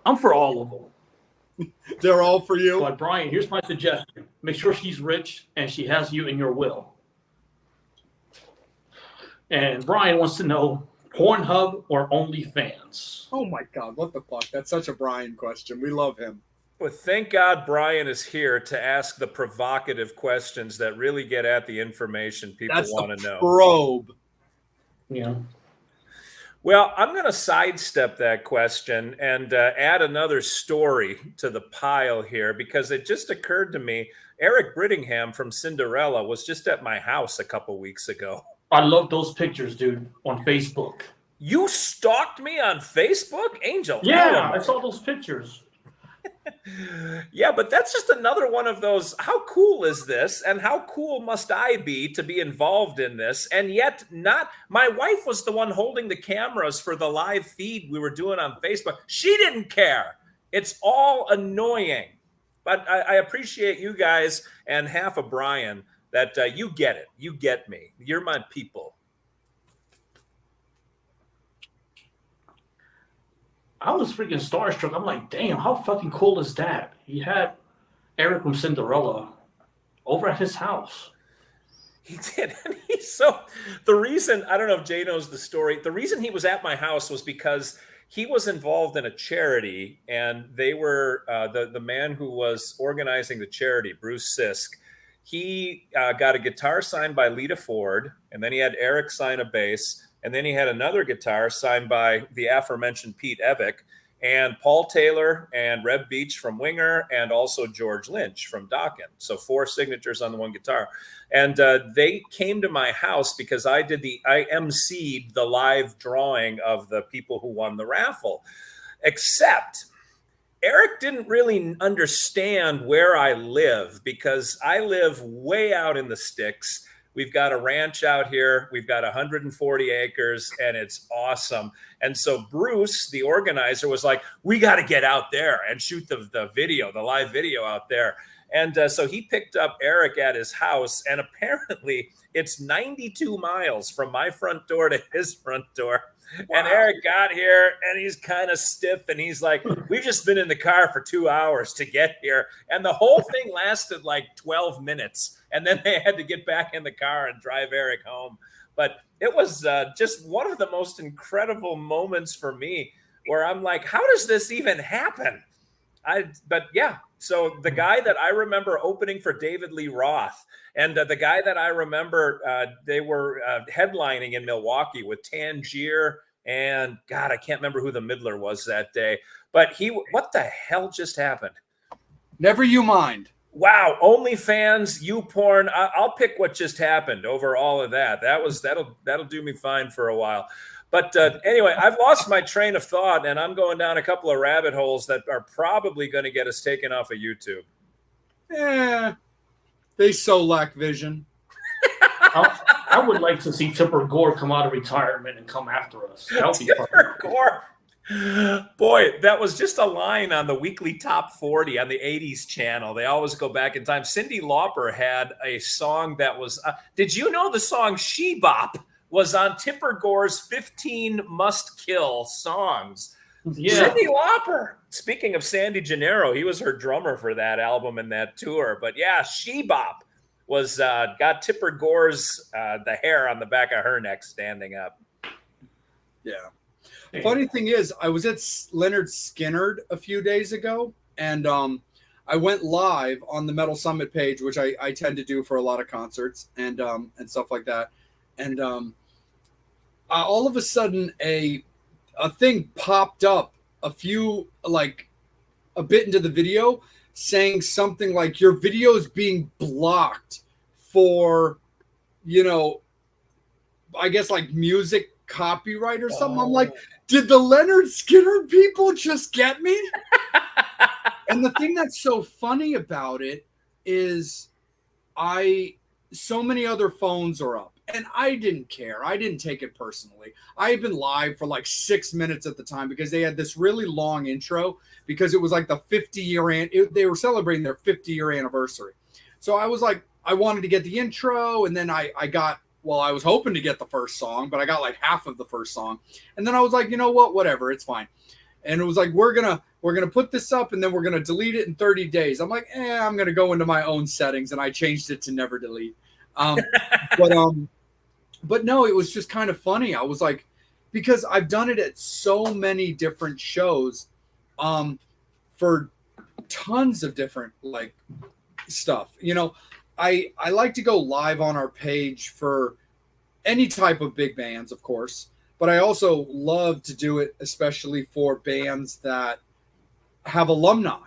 I'm for all of them. They're all for you. But Brian, here's my suggestion. Make sure she's rich and she has you in your will. And Brian wants to know, Pornhub or OnlyFans? Oh my God, what the fuck? That's such a Brian question. We love him. Well, thank God Brian is here to ask the provocative questions that really get at the information people want to know. Probe. Yeah. Well, I'm going to sidestep that question and add another story to the pile here because it just occurred to me. Eric Brittingham from Cinderella was just at my house a couple weeks ago. I love those pictures, dude, on Facebook. You stalked me on Facebook, Angel? Yeah, I saw those pictures. Yeah, but that's just another one of those, how cool is this? And how cool must I be to be involved in this? And yet not, my wife was the one holding the cameras for the live feed we were doing on Facebook. She didn't care. It's all annoying. But I appreciate you guys and half of Brian that you get it. You get me. You're my people. I was freaking starstruck. I'm like, damn, how fucking cool is that? He had Eric from Cinderella over at his house. He did. And the reason, I don't know if Jay knows the story, the reason he was at my house was because he was involved in a charity and they were, the man who was organizing the charity, Bruce Sisk, he got a guitar signed by Lita Ford, and then he had Eric sign a bass, and then he had another guitar signed by the aforementioned Pete Evick, and Paul Taylor and Reb Beach from Winger, and also George Lynch from Dokken. So 4 signatures on the one guitar. And they came to my house because I emceed the live drawing of the people who won the raffle. Except Eric didn't really understand where I live because I live way out in the sticks. We've got a ranch out here. We've got 140 acres and it's awesome. And so Bruce, the organizer, was like, we got to get out there and shoot the video, the live video out there. And so he picked up Eric at his house, and apparently it's 92 miles from my front door to his front door. And Eric got here and he's kind of stiff and he's like, we've just been in the car for 2 hours to get here. And the whole thing lasted like 12 minutes. And then they had to get back in the car and drive Eric home. But it was just one of the most incredible moments for me where I'm like, how does this even happen? But yeah, so the guy that I remember opening for David Lee Roth, and the guy that I remember, they were headlining in Milwaukee with Tangier, and God, I can't remember who the middler was that day. But what the hell just happened? Never you mind. Wow, OnlyFans, YouPorn. I'll pick what just happened over all of that. That'll do me fine for a while. But anyway, I've lost my train of thought, and I'm going down a couple of rabbit holes that are probably going to get us taken off of YouTube. Yeah, they so lack vision. I would like to see Tipper Gore come out of retirement and come after us. That would be Tipper Gore. Boy, that was just a line on the weekly top 40 on the 80s channel. They always go back in time. Cyndi Lauper had a song that was, did you know the song She Bop was on Tipper Gore's 15 Must Kill songs? Yeah. Cyndi Lauper. Speaking of Sandy Gennaro, he was her drummer for that album and that tour. But yeah, She Bop was got Tipper Gore's the hair on the back of her neck standing up. Yeah. Funny thing is, I was at Leonard Skinner a few days ago, and I went live on the Metal Summit page, which I tend to do for a lot of concerts and stuff like that. And all of a sudden, a thing popped up a bit into the video saying something like, your video is being blocked for, I guess like music copyright or something. I'm like, did the Leonard Skinner people just get me? And the thing that's so funny about it is so many other phones are up. And I didn't care. I didn't take it personally. I had been live for like 6 minutes at the time because they had this really long intro because it was like the 50-year they were celebrating their 50-year anniversary. So I was like, I wanted to get the intro, and then I was hoping to get the first song, but I got like half of the first song. And then I was like, you know what? Whatever, it's fine. And it was like, we're gonna put this up and then we're gonna delete it in 30 days. I'm like, I'm gonna go into my own settings, and I changed it to never delete. But no, it was just kind of funny. I was like, because I've done it at so many different shows, for tons of different like stuff. I like to go live on our page for any type of big bands, of course, but I also love to do it, especially for bands that have alumni.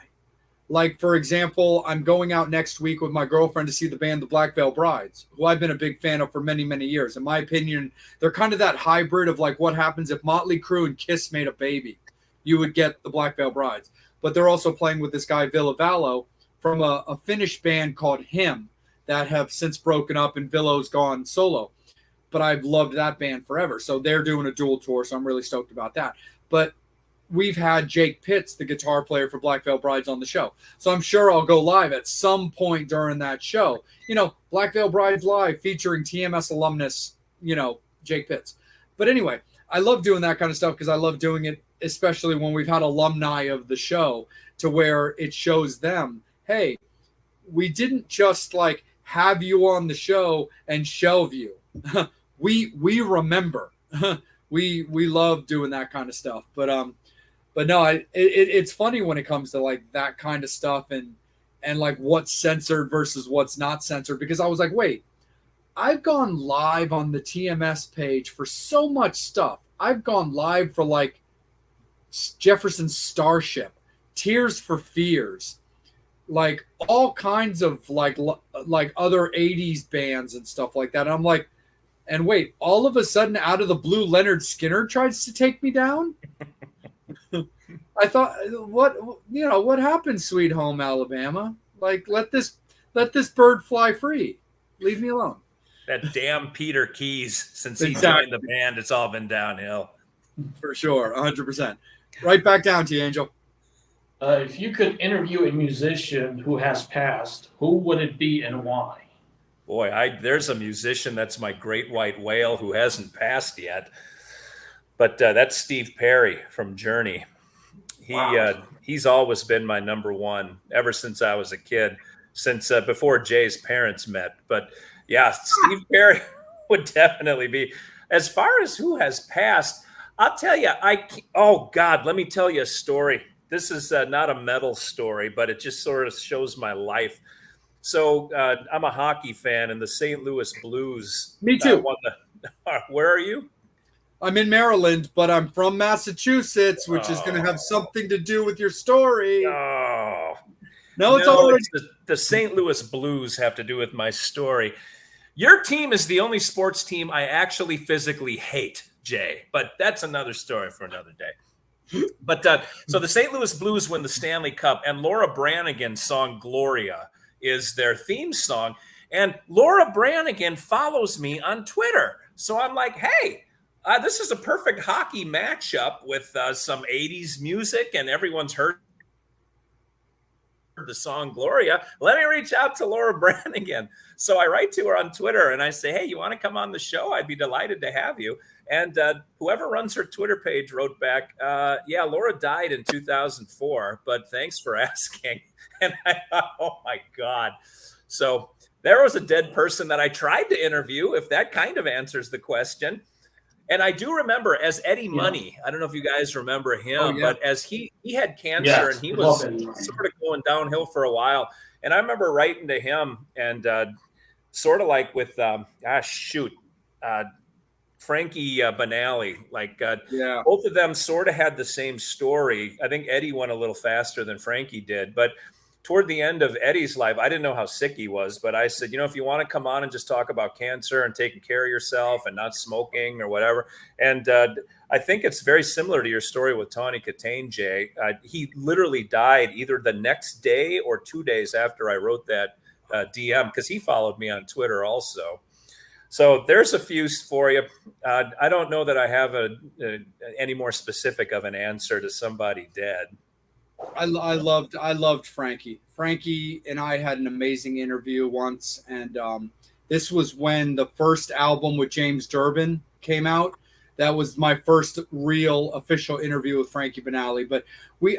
Like, for example, I'm going out next week with my girlfriend to see the band, the Black Veil Brides, who I've been a big fan of for many, many years. In my opinion, they're kind of that hybrid of like what happens if Motley Crue and Kiss made a baby. You would get the Black Veil Brides. But they're also playing with this guy, Villavallo, from a Finnish band called Him that have since broken up, and Villo's gone solo. But I've loved that band forever. So they're doing a dual tour, so I'm really stoked about that. But we've had Jake Pitts, the guitar player for Black Veil Brides, on the show. So I'm sure I'll go live at some point during that show. Black Veil Brides Live featuring TMS alumnus, Jake Pitts. But anyway, I love doing that kind of stuff because I love doing it, especially when we've had alumni of the show, to where it shows them, hey, we didn't just like have you on the show and shelve you. we remember. we love doing that kind of stuff. But no, it's funny when it comes to like that kind of stuff and like what's censored versus what's not censored, because I was like, wait, I've gone live on the TMS page for so much stuff. I've gone live for like Jefferson Starship, Tears for Fears, like all kinds of like other 80s bands and stuff like that. And I'm like, and wait, all of a sudden out of the blue, Leonard Skinner tries to take me down. I thought, what happened, Sweet Home Alabama? Like, let this bird fly free. Leave me alone. That damn Peter Keys, since he joined the band, it's all been downhill. For sure, 100%. Right back down to you, Angel. If you could interview a musician who has passed, who would it be and why? Boy, there's a musician that's my great white whale who hasn't passed yet. But that's Steve Perry from Journey. He's always been my number one ever since I was a kid, since before Jay's parents met. But yeah, Steve Perry would definitely be. As far as who has passed, I'll tell you, oh God, let me tell you a story. This is not a metal story, but it just sort of shows my life. So I'm a hockey fan, and the St. Louis Blues. Me too. Where are you? I'm in Maryland, but I'm from Massachusetts, which is going to have something to do with your story. Oh, no, it's all right. The St. Louis Blues have to do with my story. Your team is the only sports team I actually physically hate, Jay, but that's another story for another day. But so the St. Louis Blues win the Stanley Cup, and Laura Branigan's song Gloria is their theme song. And Laura Branigan follows me on Twitter. So I'm like, hey, this is a perfect hockey matchup with some 80s music, and everyone's heard the song Gloria. Let me reach out to Laura Branigan. So I write to her on Twitter and I say, hey, you want to come on the show? I'd be delighted to have you. And whoever runs her Twitter page wrote back, yeah, Laura died in 2004, but thanks for asking. And I thought, oh my God. So there was a dead person that I tried to interview, if that kind of answers the question. And I do remember as Eddie Money, I don't know if you guys remember him, but as he had cancer and he was sort of going downhill for a while. And I remember writing to him and sort of like with, Frankie Banali, like both of them sort of had the same story. I think Eddie went a little faster than Frankie did, but toward the end of Eddie's life, I didn't know how sick he was, but I said, if you want to come on and just talk about cancer and taking care of yourself and not smoking or whatever. And I think it's very similar to your story with Tawny Katane, Jay. He literally died either the next day or 2 days after I wrote that DM, because he followed me on Twitter also. So there's a few for you. I don't know that I have any more specific of an answer to somebody dead. I loved Frankie. Frankie and I had an amazing interview once, and this was when the first album with James Durbin came out. That was my first real official interview with Frankie Banali. But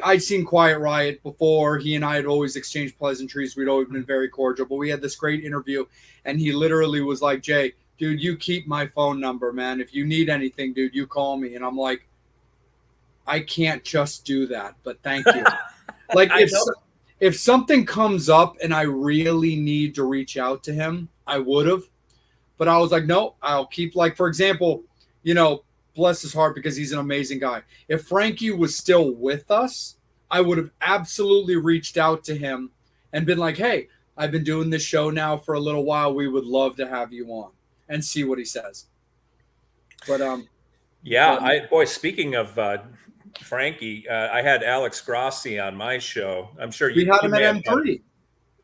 I'd seen Quiet Riot before. He and I had always exchanged pleasantries. We'd always been very cordial. But we had this great interview, and he literally was like, Jay, dude, you keep my phone number, man. If you need anything, dude, you call me. And I'm like, I can't just do that, but thank you. Like if something comes up and I really need to reach out to him, I would have. But I was like, no, I'll keep, like, for example, bless his heart, because he's an amazing guy. If Frankie was still with us, I would have absolutely reached out to him and been like, hey, I've been doing this show now for a little while. We would love to have you on, and see what he says. But speaking of Frankie, I had Alex Grossi on my show. I'm sure we had him at M3.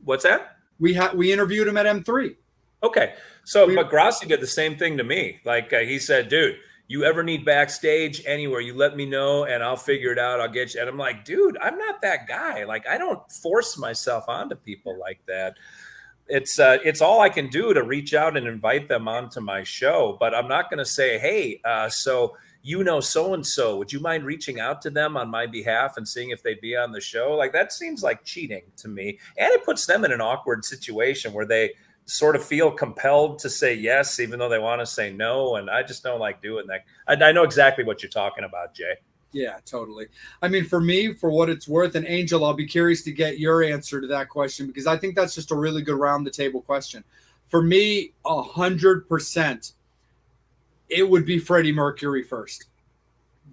What's that? We interviewed him at M3. Okay, but Grossi did the same thing to me. Like he said, dude, you ever need backstage anywhere, you let me know and I'll figure it out. I'll get you. And I'm like, dude, I'm not that guy. Like, I don't force myself onto people like that. It's all I can do to reach out and invite them onto my show, but I'm not going to say, hey, so-and-so, would you mind reaching out to them on my behalf and seeing if they'd be on the show? Like, that seems like cheating to me. And it puts them in an awkward situation where they sort of feel compelled to say yes, even though they want to say no. And I just don't like doing that. I know exactly what you're talking about, Jay. Yeah, totally. I mean, for me, for what it's worth, and Angel, I'll be curious to get your answer to that question, because I think that's just a really good round the table question. For me, 100%, it would be Freddie Mercury first.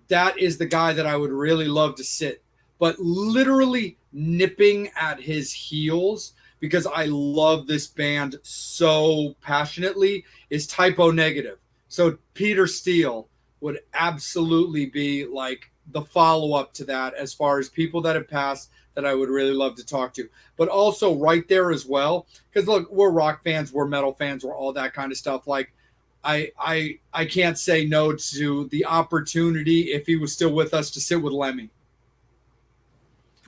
That is the guy that I would really love to sit, but literally nipping at his heels, because I love this band so passionately, is Type O Negative. So Peter Steele would absolutely be like the follow-up to that, as far as people that have passed that I would really love to talk to. But also right there as well, because look, we're rock fans, we're metal fans, we're all that kind of stuff. Like, I can't say no to the opportunity, if he was still with us, to sit with Lemmy.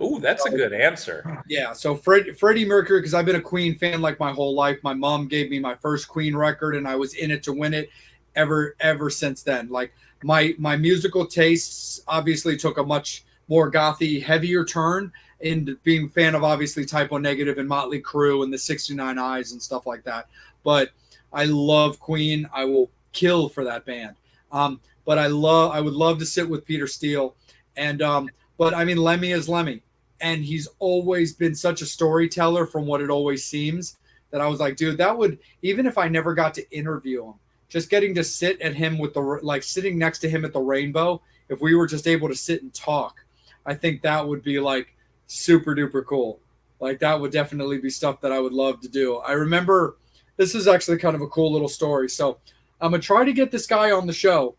Ooh, that's a good answer. Yeah, so Freddie Mercury, because I've been a Queen fan like my whole life. My mom gave me my first Queen record, and I was in it to win it. ever since then. Like my musical tastes obviously took a much more gothy, heavier turn into being a fan of obviously Type O Negative and Motley Crue and the 69 Eyes and stuff like that. But I love Queen. I will kill for that band. But I would love to sit with Peter Steele. And but I mean, Lemmy is Lemmy. And he's always been such a storyteller from what it always seems that I was like, dude, that would, even if I never got to interview him, just getting to sit at him with sitting next to him at the Rainbow, if we were just able to sit and talk, I think that would be like super duper cool. Like that would definitely be stuff that I would love to do. I remember, this is actually kind of a cool little story. So I'm going to try to get this guy on the show.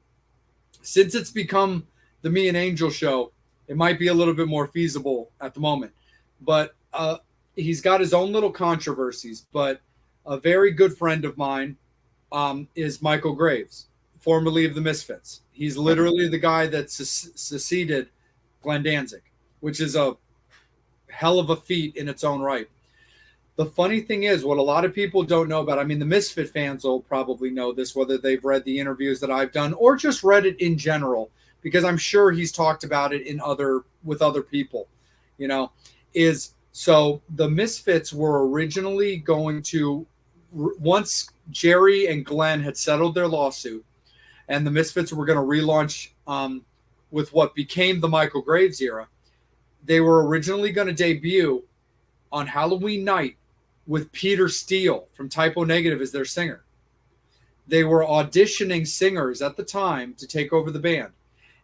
Since it's become the Me and Angel show, it might be a little bit more feasible at the moment. But he's got his own little controversies. But a very good friend of mine is Michael Graves, formerly of the Misfits. He's literally the guy that succeeded Glenn Danzig, which is a hell of a feat in its own right. The funny thing is, what a lot of people don't know about, I mean, the Misfit fans will probably know this, whether they've read the interviews that I've done or just read it in general, because I'm sure he's talked about it with other people, is so the Misfits were originally going to, once Jerry and Glenn had settled their lawsuit and the Misfits were going to relaunch with what became the Michael Graves era, they were originally going to debut on Halloween night with Peter Steele from Type O Negative as their singer. They were auditioning singers at the time to take over the band.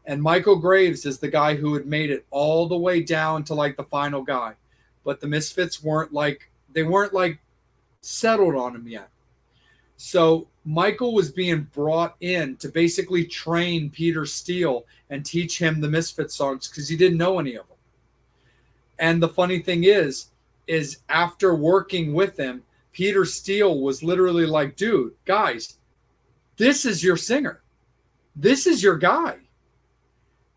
And Michael Graves is the guy who had made it all the way down to like the final guy. But the Misfits weren't settled on him yet. So Michael was being brought in to basically train Peter Steele and teach him the Misfits songs because he didn't know any of them. And the funny thing is after working with him, Peter Steele was literally like, dude, guys, this is your singer. This is your guy.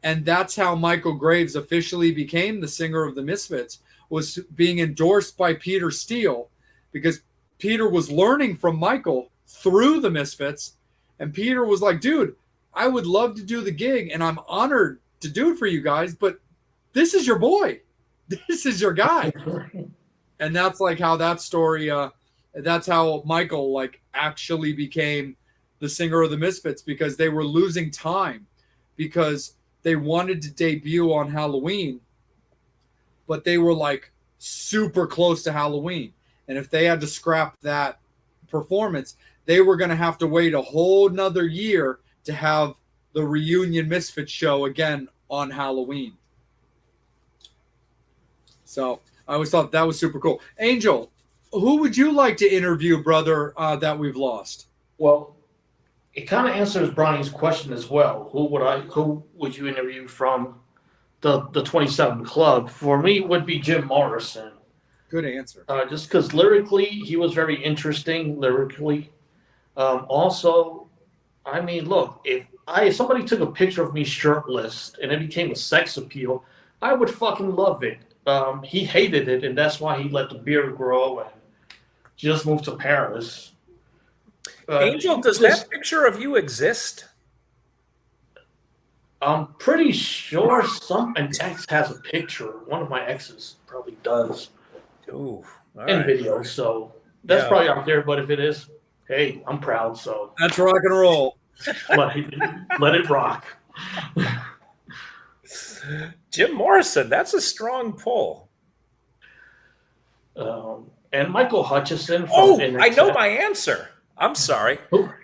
And that's how Michael Graves officially became the singer of the Misfits, was being endorsed by Peter Steele, because Peter was learning from Michael through the Misfits. And Peter was like, dude, I would love to do the gig and I'm honored to do it for you guys, but this is your boy. This is your guy. And that's like how that story, that's how Michael like actually became the singer of the Misfits, because they were losing time because they wanted to debut on Halloween, but they were like super close to Halloween. And if they had to scrap that performance, they were going to have to wait a whole nother year to have the reunion Misfits show again on Halloween. So I always thought that was super cool. Angel, who would you like to interview, brother, that we've lost? Well, it kind of answers Brian's question as well. Who would you interview from the 27 Club? For me, it would be Jim Morrison. Good answer. Just because lyrically, he was very interesting lyrically. Also, I mean, look, if somebody took a picture of me shirtless and it became a sex appeal, I would fucking love it. He hated it, and that's why he let the beard grow and just moved to Paris. Angel, does that picture of you exist? I'm pretty sure an ex has a picture. One of my exes probably does. Ooh, in video, so that's probably out there. But if it is, hey, I'm proud. So that's rock and roll. let it rock. Jim Morrison, that's a strong pull. And Michael Hutchison. I know my answer. I'm sorry.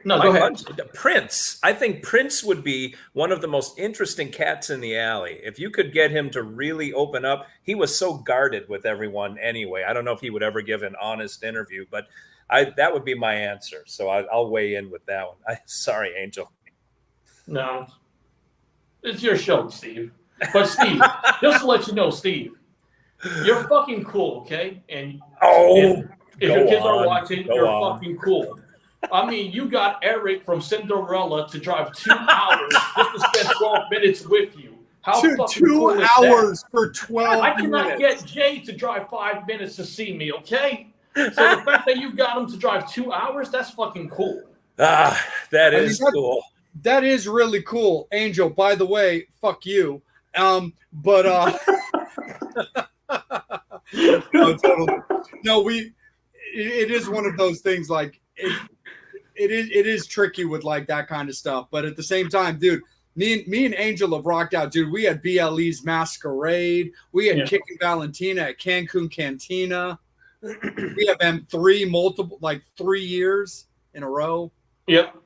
No, go ahead. Prince. I think Prince would be one of the most interesting cats in the alley. If you could get him to really open up, he was so guarded with everyone anyway. I don't know if he would ever give an honest interview, but that would be my answer. So I'll weigh in with that one. Sorry, Angel. No, it's your show, Steve. But Steve, just to let you know, Steve, you're fucking cool, okay? And if your kids are watching, you're fucking cool. I mean, you got Eric from Cinderella to drive 2 hours just to spend 12 minutes with you. How fucking cool is that? 2 hours for 12 minutes. I cannot get Jay to drive 5 minutes to see me, okay? So the fact that you got him to drive 2 hours, that's fucking cool. That I mean, is cool. That is really cool. Angel, by the way, fuck you. But no, totally. No, it is one of those things like it is tricky with like that kind of stuff. But at the same time, dude, me and Angel have rocked out, dude. We had BLE's Masquerade. We had Kicking Valentina at Cancun Cantina. We have M3 multiple, like 3 years in a row. Yep.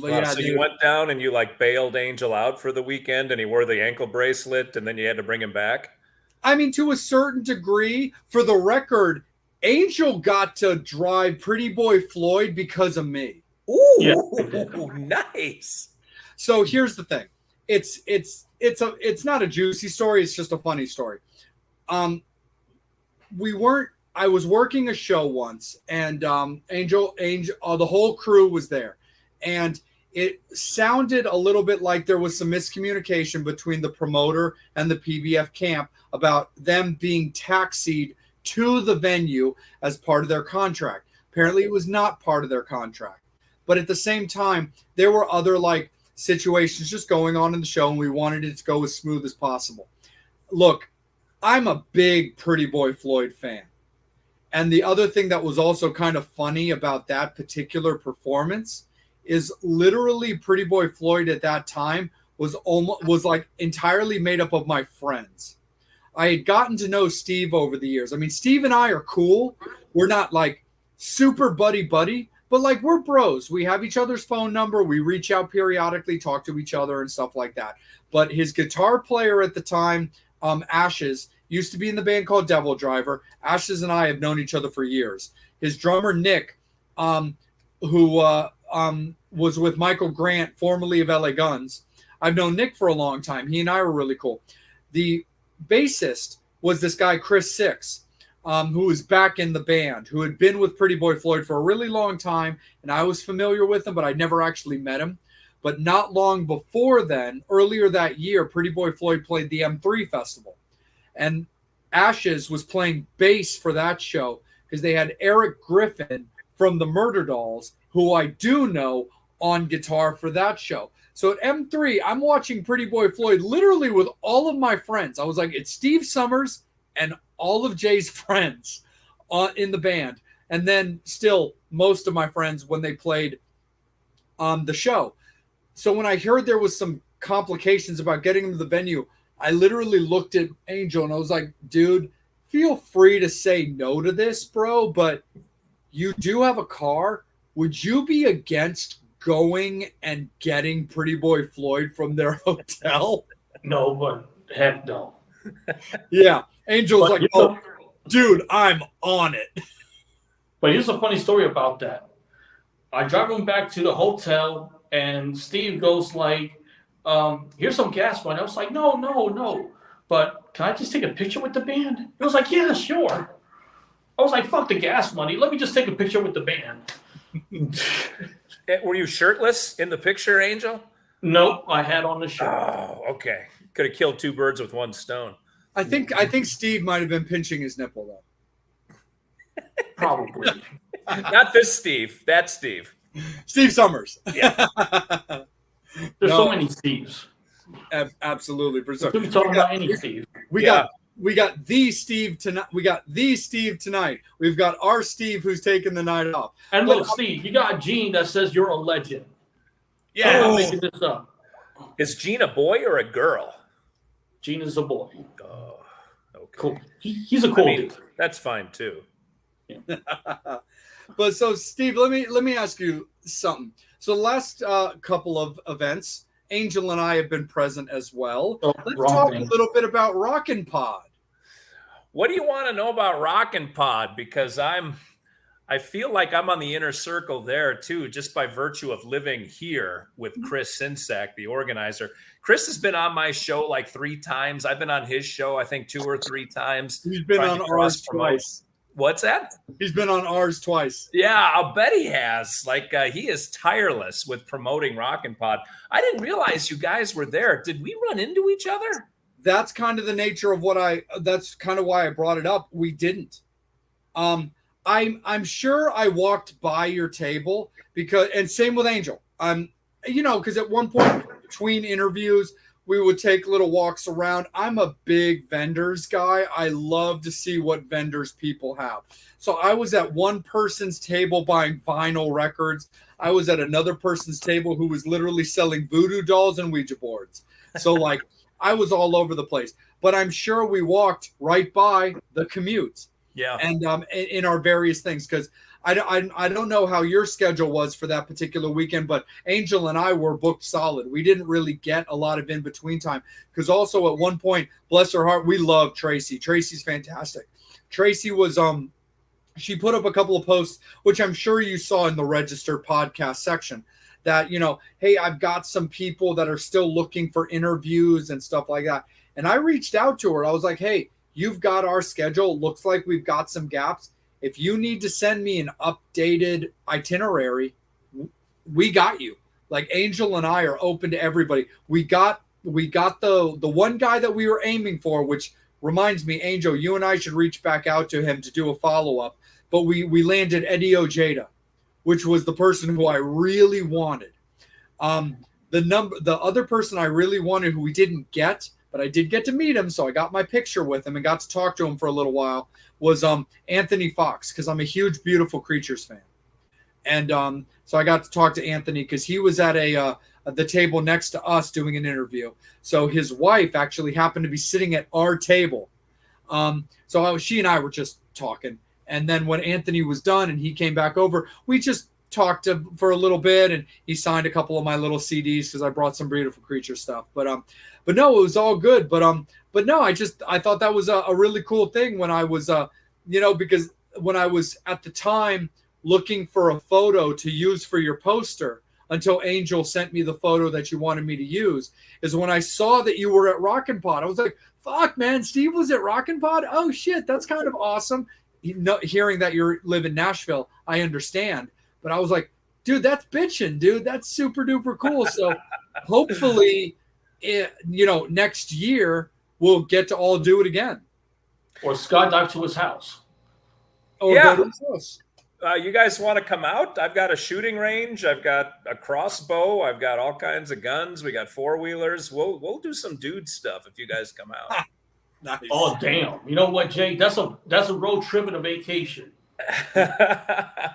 But Wow, so you went down and you like bailed Angel out for the weekend and he wore the ankle bracelet and then you had to bring him back? I mean, to a certain degree, for the record, Angel got to drive Pretty Boy Floyd because of me. Ooh, nice. So here's the thing. It's not a juicy story, it's just a funny story. I was working a show once and Angel the whole crew was there. And it sounded a little bit like there was some miscommunication between the promoter and the PBF camp about them being taxied to the venue as part of their contract. Apparently it was not part of their contract. But at the same time, there were other like situations just going on in the show and we wanted it to go as smooth as possible. Look, I'm a big Pretty Boy Floyd fan. And the other thing that was also kind of funny about that particular performance is literally Pretty Boy Floyd at that time was like entirely made up of my friends. I had gotten to know Steve over the years. I mean, Steve and I are cool. We're not like super buddy, but like we're bros. We have each other's phone number. We reach out periodically, talk to each other and stuff like that. But his guitar player at the time, Ashes, used to be in the band called Devil Driver. Ashes and I have known each other for years. His drummer, Nick, who was with Michael Grant, formerly of LA Guns. I've known Nick for a long time. He and I were really cool. The bassist was this guy, Chris Six, who was back in the band, who had been with Pretty Boy Floyd for a really long time, and I was familiar with him, but I'd never actually met him. But not long before then, earlier that year, Pretty Boy Floyd played the M3 Festival. And Ashes was playing bass for that show because they had Eric Griffin from the Murder Dolls, who I do know, on guitar for that show. So at M3, I'm watching Pretty Boy Floyd literally with all of my friends. I was like, it's Steve Summers and all of Jay's friends in the band. And then still most of my friends when they played the show. So when I heard there was some complications about getting him to the venue, I literally looked at Angel and I was like, dude, feel free to say no to this, bro, but you do have a car. Would you be against going and getting Pretty Boy Floyd from their hotel? No, but heck no. Yeah. Angel's like, oh, dude, I'm on it. But here's a funny story about that. I drive him back to the hotel and Steve goes like, here's some gas money. I was like, no. But can I just take a picture with the band? He was like, yeah, sure. I was like, fuck the gas money. Let me just take a picture with the band. Were you shirtless in the picture, Angel? Nope, I had on the shirt. Oh, okay. Could have killed two birds with one stone. I think Steve might have been pinching his nipple though. Probably. Not this Steve. That Steve. Steve Summers. Yeah. There's so many Steves. Absolutely. For sure. We're talking about any Steve. We got the Steve tonight. We got the Steve tonight. We've got our Steve who's taking the night off. And look, Steve, you got a gene that says you're a legend. Yeah. I'm not making this up. Is Gene a boy or a girl? Gene is a boy. Oh, okay. Cool. He's a cool dude. That's fine too. Yeah. But so Steve, let me ask you something. So the last couple of events, Angel and I have been present as well. Oh, let's talk a little bit about Rockin' Pod. What do you want to know about Rockin' Pod? Because I feel like I'm on the inner circle there too, just by virtue of living here with Chris Sinsack, the organizer. Chris has been on my show like 3 times. I've been on his show, I think 2 or 3 times. He's been on ours twice. What's that? He's been on ours twice. Yeah, I'll bet he has. Like he is tireless with promoting Rockin' Pod. I didn't realize you guys were there. Did we run into each other? That's kind of the nature of that's kind of why I brought it up. We didn't. I'm sure I walked by your table and same with Angel. Because at one point between interviews, we would take little walks around. I'm a big vendors guy. I love to see what vendors people have. So I was at one person's table buying vinyl records. I was at another person's table who was literally selling voodoo dolls and Ouija boards. So like I was all over the place. But I'm sure we walked right by the commutes. Yeah. And in our various things, because I don't know how your schedule was for that particular weekend, but Angel and I were booked solid. We didn't really get a lot of in between time because also at one point, bless her heart, we love Tracy. Tracy's fantastic. Tracy was she put up a couple of posts, which I'm sure you saw in the registered podcast section, that hey, I've got some people that are still looking for interviews and stuff like that. And I reached out to her. I was like, hey, you've got our schedule. Looks like we've got some gaps. If you need to send me an updated itinerary, we got you. Like Angel and I are open to everybody. We got the one guy that we were aiming for, which reminds me, Angel, you and I should reach back out to him to do a follow-up. But we landed Eddie Ojeda, which was the person who I really wanted. The other person I really wanted who we didn't get, but I did get to meet him, so I got my picture with him and got to talk to him for a little while, was Anthony Fox, because I'm a huge Beautiful Creatures fan. And so I got to talk to Anthony because he was at the table next to us doing an interview. So his wife actually happened to be sitting at our table. So she and I were just talking. And then when Anthony was done and he came back over, we just talked for a little bit, and he signed a couple of my little CDs because I brought some Beautiful Creature stuff. But no, it was all good. But no, I thought that was a really cool thing when I was, because when I was at the time looking for a photo to use for your poster until Angel sent me the photo that you wanted me to use, is when I saw that you were at Rockin' Pod. I was like, fuck, man, Steve was at Rockin' Pod? Oh, shit, that's kind of awesome. Hearing that you live in Nashville, I understand. But I was like, dude, that's bitching, dude. That's super duper cool. So hopefully, next year we'll get to all do it again. Or skydive to his house. Or yeah. go to his house. You guys want to come out? I've got a shooting range. I've got a crossbow. I've got all kinds of guns. We got 4-wheelers. We'll do some dude stuff if you guys come out. Nice. Oh damn! You know what, Jay? That's a road trip and a vacation.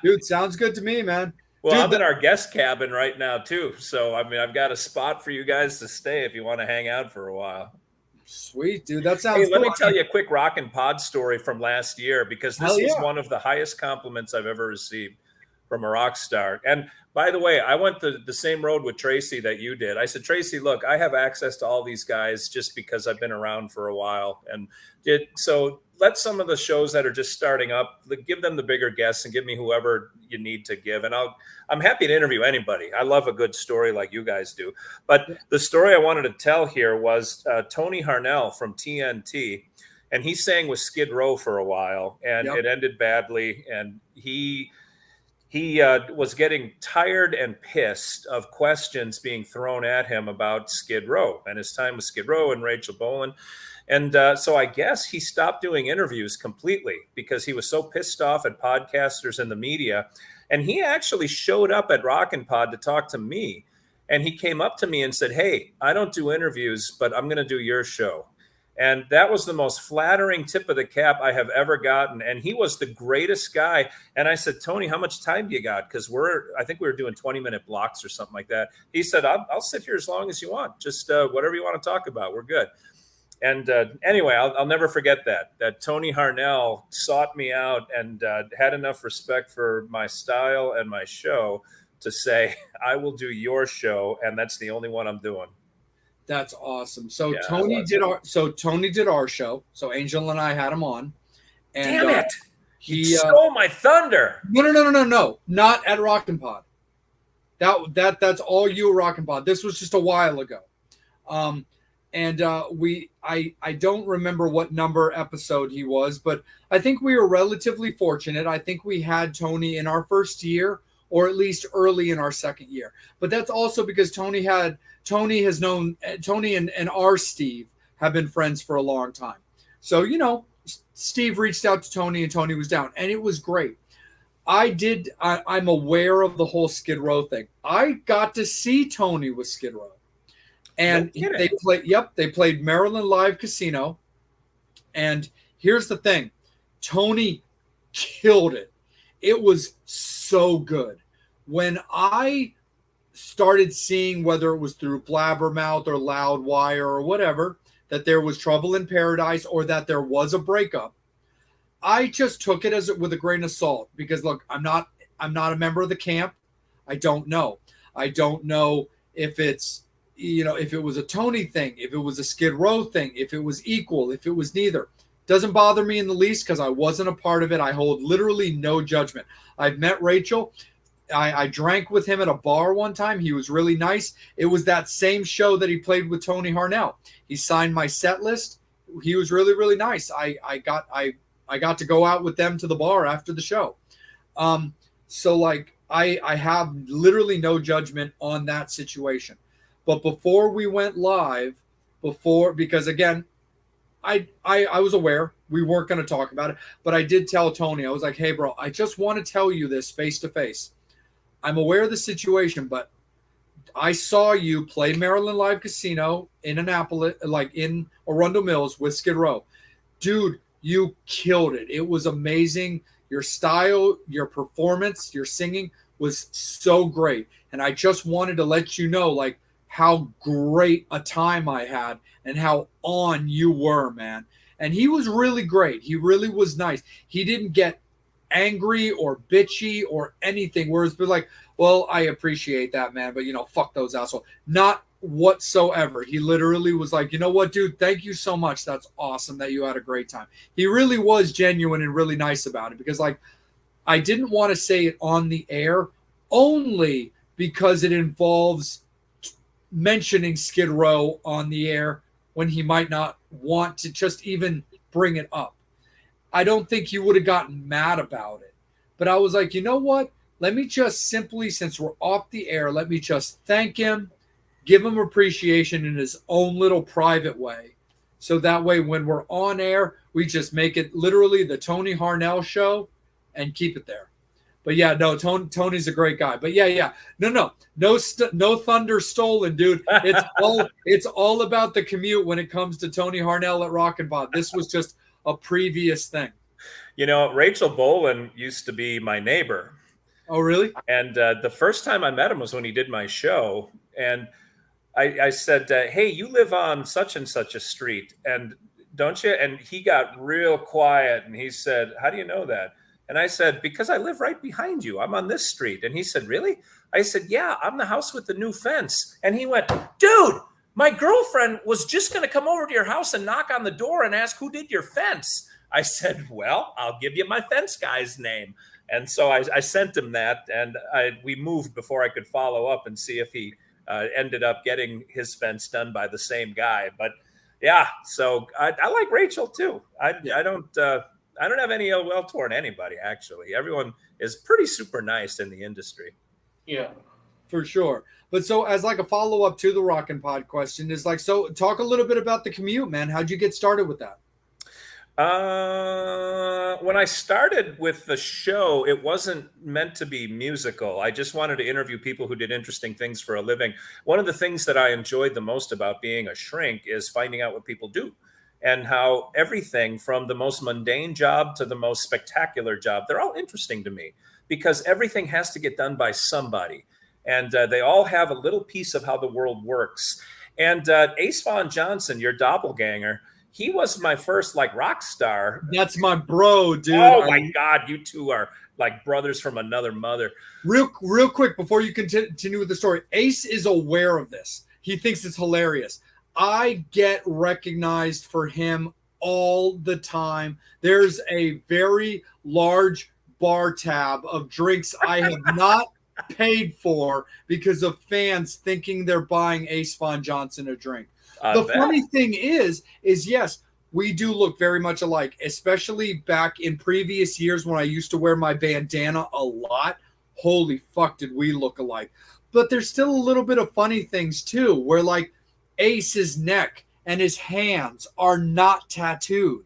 Dude, sounds good to me, man. Well, Dude, I'm in our guest cabin right now too, so I mean, I've got a spot for you guys to stay if you want to hang out for a while. Sweet, dude. That sounds. Hey, let me tell you a quick Rockin' Pod story from last year, because this was one of the highest compliments I've ever received from a rock star. And by the way, I went the same road with Tracy that you did. I said, Tracy, look, I have access to all these guys just because I've been around for a while. And so let some of the shows that are just starting up, give them the bigger guests and give me whoever you need to give. And I'm happy to interview anybody. I love a good story like you guys do. But the story I wanted to tell here was Tony Harnell from TNT. And he sang with Skid Row for a while, and it ended badly. And he was getting tired and pissed of questions being thrown at him about Skid Row and his time with Skid Row and Rachel Bolan. And so I guess he stopped doing interviews completely because he was so pissed off at podcasters and the media. And he actually showed up at Rockin' Pod to talk to me. And he came up to me and said, hey, I don't do interviews, but I'm going to do your show. And that was the most flattering tip of the cap I have ever gotten. And he was the greatest guy. And I said, Tony, how much time do you got? Because I think we were doing 20-minute blocks or something like that. He said, I'll sit here as long as you want. Just whatever you want to talk about. We're good. And anyway, I'll never forget that Tony Harnell sought me out and had enough respect for my style and my show to say, I will do your show. And that's the only one I'm doing. That's awesome. So Tony did our show. So Angel and I had him on. And, damn it! He stole my thunder. No, not at Rockin' Pod. That's all you Rockin' Pod. This was just a while ago. I don't remember what number episode he was, but I think we were relatively fortunate. I think we had Tony in our first year, or at least early in our second year. But that's also because Tony and our Steve have been friends for a long time. So, Steve reached out to Tony and Tony was down, and it was great. I'm aware of the whole Skid Row thing. I got to see Tony with Skid Row. And No they played, they played Maryland Live Casino. And here's the thing, Tony killed it. It was so good. When I started seeing, whether it was through Blabbermouth or Loudwire or whatever, that there was trouble in paradise or that there was a breakup, I just took it as with a grain of salt, because look, I'm not a member of the camp. I don't know if it's, if it was a Tony thing, if it was a Skid Row thing, if it was equal, if it was neither. Doesn't bother me in the least, because I wasn't a part of it. I hold literally no judgment. I've met Rachel. I drank with him at a bar one time. He was really nice. It was that same show that he played with Tony Harnell. He signed my set list. He was really, really nice. I got to go out with them to the bar after the show. So like I have literally no judgment on that situation. But before we went live, because again, I was aware we weren't going to talk about it, but I did tell Tony, I was like, hey bro, I just want to tell you this face to face. I'm aware of the situation, but I saw you play Maryland Live Casino in Annapolis, like in Arundel Mills with Skid Row. Dude, you killed it. It was amazing. Your style, your performance, your singing was so great. And I just wanted to let you know, like, how great a time I had and how on you were, man. And he was really great. He really was nice. He didn't get angry or bitchy or anything, where it's been like, well, I appreciate that, man, but fuck those assholes. Not whatsoever. He literally was like, you know what, dude, thank you so much. That's awesome that you had a great time. He really was genuine and really nice about it, because like, I didn't want to say it on the air only because it involves mentioning Skid Row on the air when he might not want to just even bring it up. I don't think he would have gotten mad about it. But I was like, you know what? Let me just simply, since we're off the air, let me just thank him, give him appreciation in his own little private way. So that way, when we're on air, we just make it literally the Tony Harnell show and keep it there. But yeah, no, Tony's a great guy. But yeah, no thunder stolen, dude. It's all about the commute when it comes to Tony Harnell at Rock and Bod. This was just a previous thing. Rachel Bolan used to be my neighbor. Oh, really? And the first time I met him was when he did my show. And I said, hey, you live on such and such a street, and don't you? And he got real quiet, and he said, how do you know that? And I said, because I live right behind you. I'm on this street. And he said, really? I said, yeah, I'm the house with the new fence. And he went, dude, my girlfriend was just going to come over to your house and knock on the door and ask who did your fence. I said, well, I'll give you my fence guy's name. And so I sent him that, and we moved before I could follow up and see if he ended up getting his fence done by the same guy. But yeah, so I like Rachel too. I don't have any ill will toward anybody, actually. Everyone is pretty super nice in the industry. Yeah, for sure. But so as like a follow-up to the Rock and Pod question is like, so talk a little bit about the commute, man. How'd you get started with that? When I started with the show, it wasn't meant to be musical. I just wanted to interview people who did interesting things for a living. One of the things that I enjoyed the most about being a shrink is finding out what people do, and how everything from the most mundane job to the most spectacular job, they're all interesting to me, because everything has to get done by somebody. And they all have a little piece of how the world works. And Ace Von Johnson, your doppelganger, he was my first like rock star. That's my bro, dude. Oh my God, you two are like brothers from another mother. Real quick, before you continue with the story, Ace is aware of this. He thinks it's hilarious. I get recognized for him all the time. There's a very large bar tab of drinks I have not paid for because of fans thinking they're buying Ace Von Johnson a drink. The funny thing is yes, we do look very much alike, especially back in previous years when I used to wear my bandana a lot. Holy fuck, did we look alike. But there's still a little bit of funny things too, where like Ace's neck and his hands are not tattooed.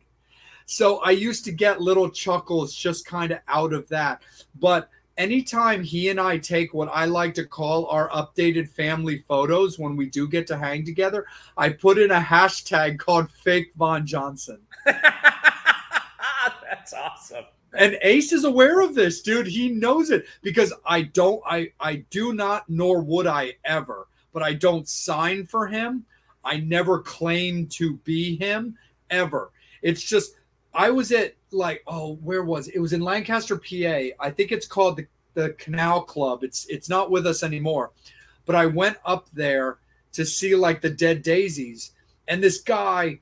So I used to get little chuckles just kind of out of that. But anytime he and I take what I like to call our updated family photos when we do get to hang together, I put in a hashtag called Fake Von Johnson. That's awesome. And Ace is aware of this, dude. He knows it because I do not, nor would I ever, but I don't sign for him. I never claim to be him ever. It's just, I was at where was it? It was in Lancaster, PA. I think it's called the Canal Club. It's not with us anymore, but I went up there to see like the Dead Daisies, and this guy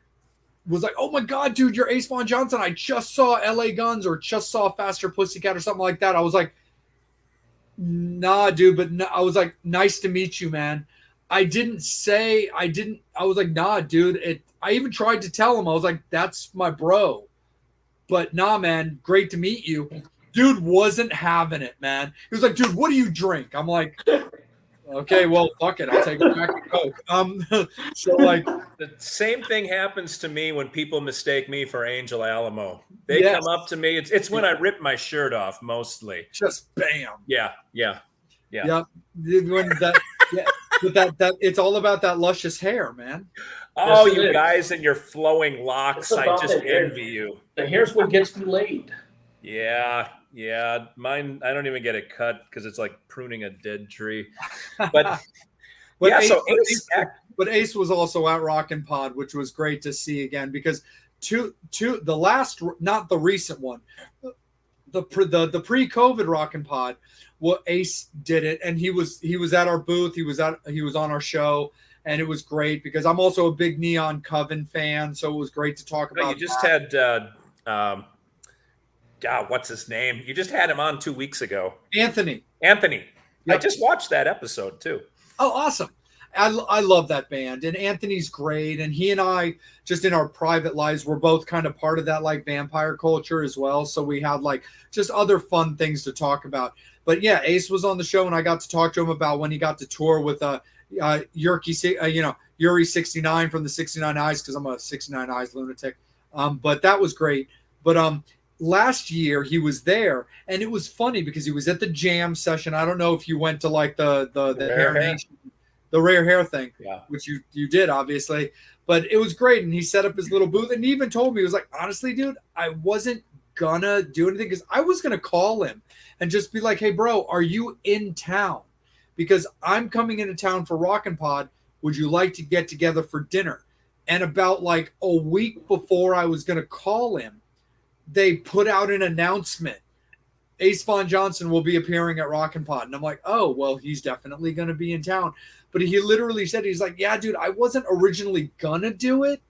was like, "Oh my God, dude, you're Ace Von Johnson. I just saw LA Guns or just saw Faster Pussycat or something like that." I was like, "Nah, dude," but no, I was like, "Nice to meet you, man." I was like, "Nah, dude." I even tried to tell him, I was like, "That's my bro." But nah, man, great to meet you. Dude wasn't having it, man. He was like, "Dude, what do you drink?" I'm like, "Okay, well, fuck it. I'll take a pack of Coke." So like the same thing happens to me when people mistake me for Angel Alamo. They come up to me. It's when I rip my shirt off mostly. Just bam. Yeah. When that, but that it's all about that luscious hair, man. Oh, yes, you guys and your flowing locks. I just envy you. The hair's what gets you laid. Yeah. Mine, I don't even get it cut because it's like pruning a dead tree. But yeah, but Ace was also at Rockin' Pod, which was great to see again because the last, not the recent one, the pre-COVID Rockin' Pod, Ace did it, and he was at our booth. He was on our show, and it was great because I'm also a big Neon Coven fan, so it was great to talk about. You just had what's his name? You just had him on 2 weeks ago. Anthony. Yep. I just watched that episode too. Oh, awesome. I love that band, and Anthony's great, and he and I just in our private lives, we're both kind of part of that like vampire culture as well. So we had like just other fun things to talk about. But yeah, Ace was on the show, and I got to talk to him about when he got to tour with Yuri 69 from the 69 Eyes, because I'm a 69 Eyes lunatic. But that was great. But last year he was there, and it was funny because he was at the jam session. I don't know if you went to like the Hair Nation, the Rare Hair thing, which you did obviously, but it was great. And he set up his little booth, and he even told me, he was like, "Honestly, dude, I wasn't gonna do anything because I was gonna call him and just be like, 'Hey bro, are you in town? Because I'm coming into town for Rockin' Pod. Would you like to get together for dinner?'" And about like a week before I was gonna call him, they put out an announcement. Ace Von Johnson will be appearing at Rockin' Pod. And I'm like, "Oh, well, he's definitely going to be in town." But he literally said, he's like, "Yeah, dude, I wasn't originally going to do it,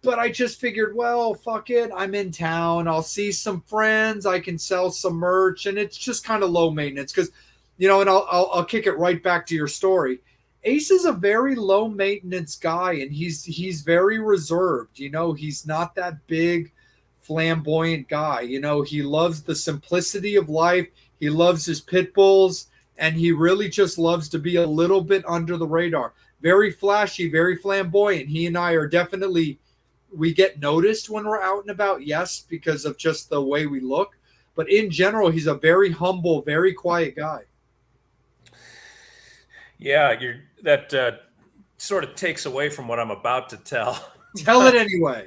but I just figured, well, fuck it. I'm in town. I'll see some friends. I can sell some merch." And it's just kind of low maintenance because, and I'll kick it right back to your story. Ace is a very low maintenance guy, and he's very reserved. He's not that big, flamboyant guy. He loves the simplicity of life. He loves his pit bulls, and he really just loves to be a little bit under the radar. Very flashy, very flamboyant. He and I are definitely, we get noticed when we're out and about, yes, because of just the way we look. But in general, he's a very humble, very quiet guy. Yeah, that sort of takes away from what I'm about to tell. Tell it anyway.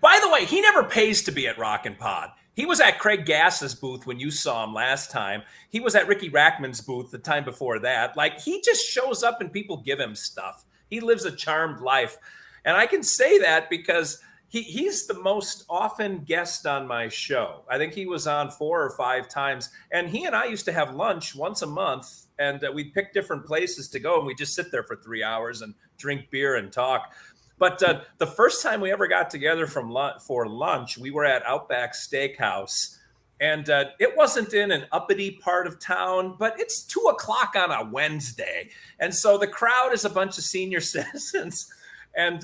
By the way, he never pays to be at Rockin' Pod. He was at Craig Gass's booth when you saw him last time. He was at Ricky Rackman's booth the time before that. Like, he just shows up and people give him stuff. He lives a charmed life. And I can say that because he's the most often guest on my show. I think he was on 4 or 5 times. And he and I used to have lunch once a month, and we'd pick different places to go, and we'd just sit there for 3 hours and drink beer and talk. But the first time we ever got together for lunch, we were at Outback Steakhouse. And it wasn't in an uppity part of town, but it's 2:00 on a Wednesday. And so the crowd is a bunch of senior citizens. And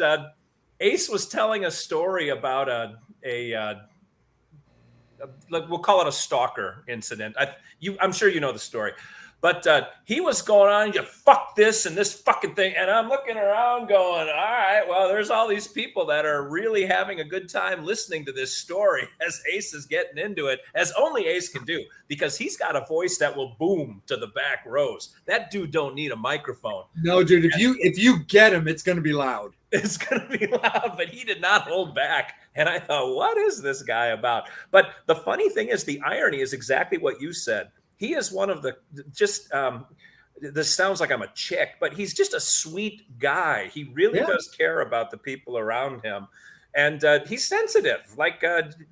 Ace was telling a story about we'll call it a stalker incident. I'm sure you know the story. But he was going on, you fuck this and this fucking thing. And I'm looking around going, all right, well, there's all these people that are really having a good time listening to this story as Ace is getting into it, as only Ace can do, because he's got a voice that will boom to the back rows. That dude don't need a microphone. No, dude, if you get him, it's going to be loud. It's going to be loud, but he did not hold back. And I thought, what is this guy about? But the funny thing is, the irony is exactly what you said. He is one of the this sounds like I'm a chick, but he's just a sweet guy. He really does care about the people around him. And he's sensitive. Like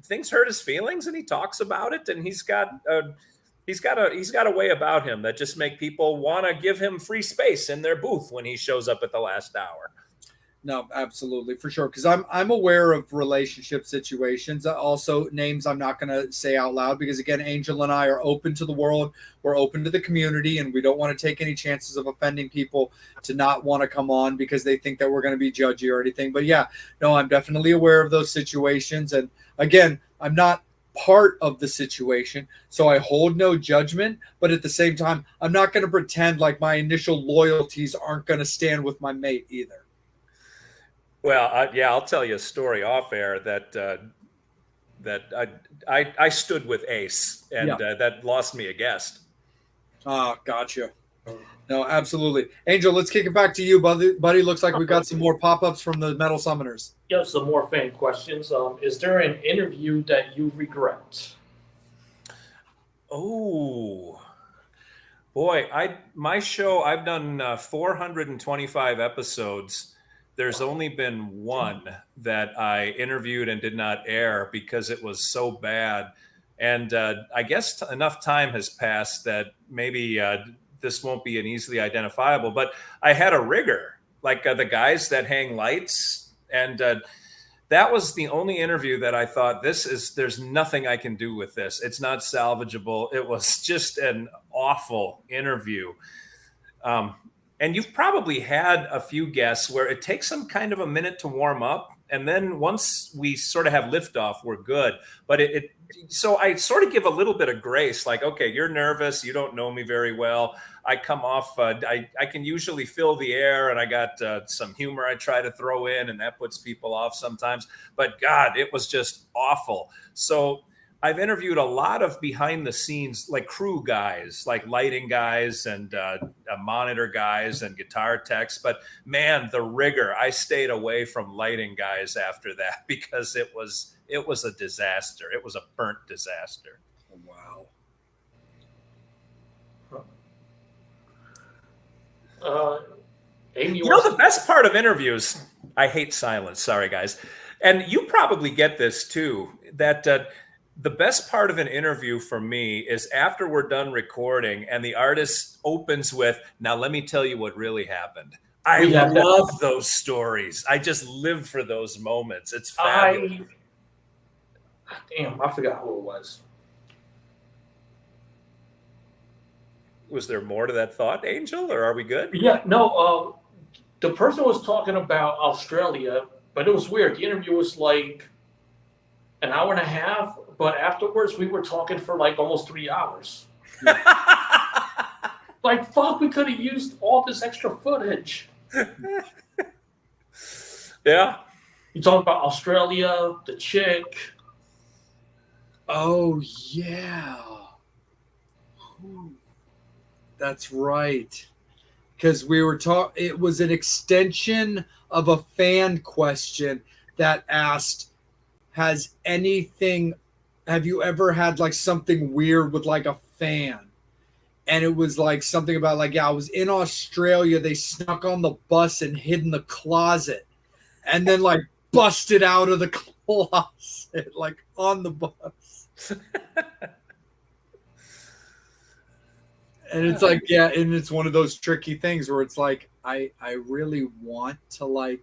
things hurt his feelings and he talks about it. And he's got a way about him that just make people want to give him free space in their booth when he shows up at the last hour. No, absolutely, for sure. Because I'm aware of relationship situations. Also, names I'm not going to say out loud because, again, Angel and I are open to the world. We're open to the community, and we don't want to take any chances of offending people to not want to come on because they think that we're going to be judgy or anything. But yeah, no, I'm definitely aware of those situations. And again, I'm not part of the situation, so I hold no judgment. But at the same time, I'm not going to pretend like my initial loyalties aren't going to stand with my mate either. Well, I'll tell you a story off air that I stood with Ace, and that lost me a guest. Oh, gotcha. No, absolutely. Angel, let's kick it back to you, buddy. Looks like we've got some more pop-ups from the Metal Summoners. Yeah, some more fan questions. Is there an interview that you regret? Oh, boy, my show, I've done 425 episodes. There's only been one that I interviewed and did not air because it was so bad. And I guess enough time has passed that maybe this won't be an easily identifiable. But I had a rigger, like the guys that hang lights. And that was the only interview that I thought, there's nothing I can do with this. It's not salvageable. It was just an awful interview. And you've probably had a few guests where it takes them kind of a minute to warm up. And then once we sort of have liftoff, we're good. But so I sort of give a little bit of grace, like, okay, you're nervous. You don't know me very well. I come off, I can usually fill the air, and I got some humor I try to throw in, and that puts people off sometimes. But God, it was just awful. So I've interviewed a lot of behind the scenes, like crew guys, like lighting guys and monitor guys and guitar techs. But man, the rigger, I stayed away from lighting guys after that because it was a disaster. It was a burnt disaster. Wow. Amy, the best part of interviews, I hate silence. Sorry, guys. And you probably get this too, that the best part of an interview for me is after we're done recording and the artist opens with, now let me tell you what really happened. I love those stories. I just live for those moments. It's fabulous. I forgot who it was. Was there more to that thought, Angel, or are we good? Yeah, no, the person was talking about Australia, but it was weird. The interview was like an hour and a half, but afterwards we were talking for like almost 3 hours. Like, fuck, we could have used all this extra footage. Yeah. You talking about Australia, the chick. Oh, yeah. That's right. Because we were talking, it was an extension of a fan question that asked, have you ever had like something weird with like a fan? And it was like something about like, I was in Australia. They snuck on the bus and hid in the closet and then like busted out of the closet, like on the bus. And it's like, yeah, and it's one of those tricky things where it's like, I really want to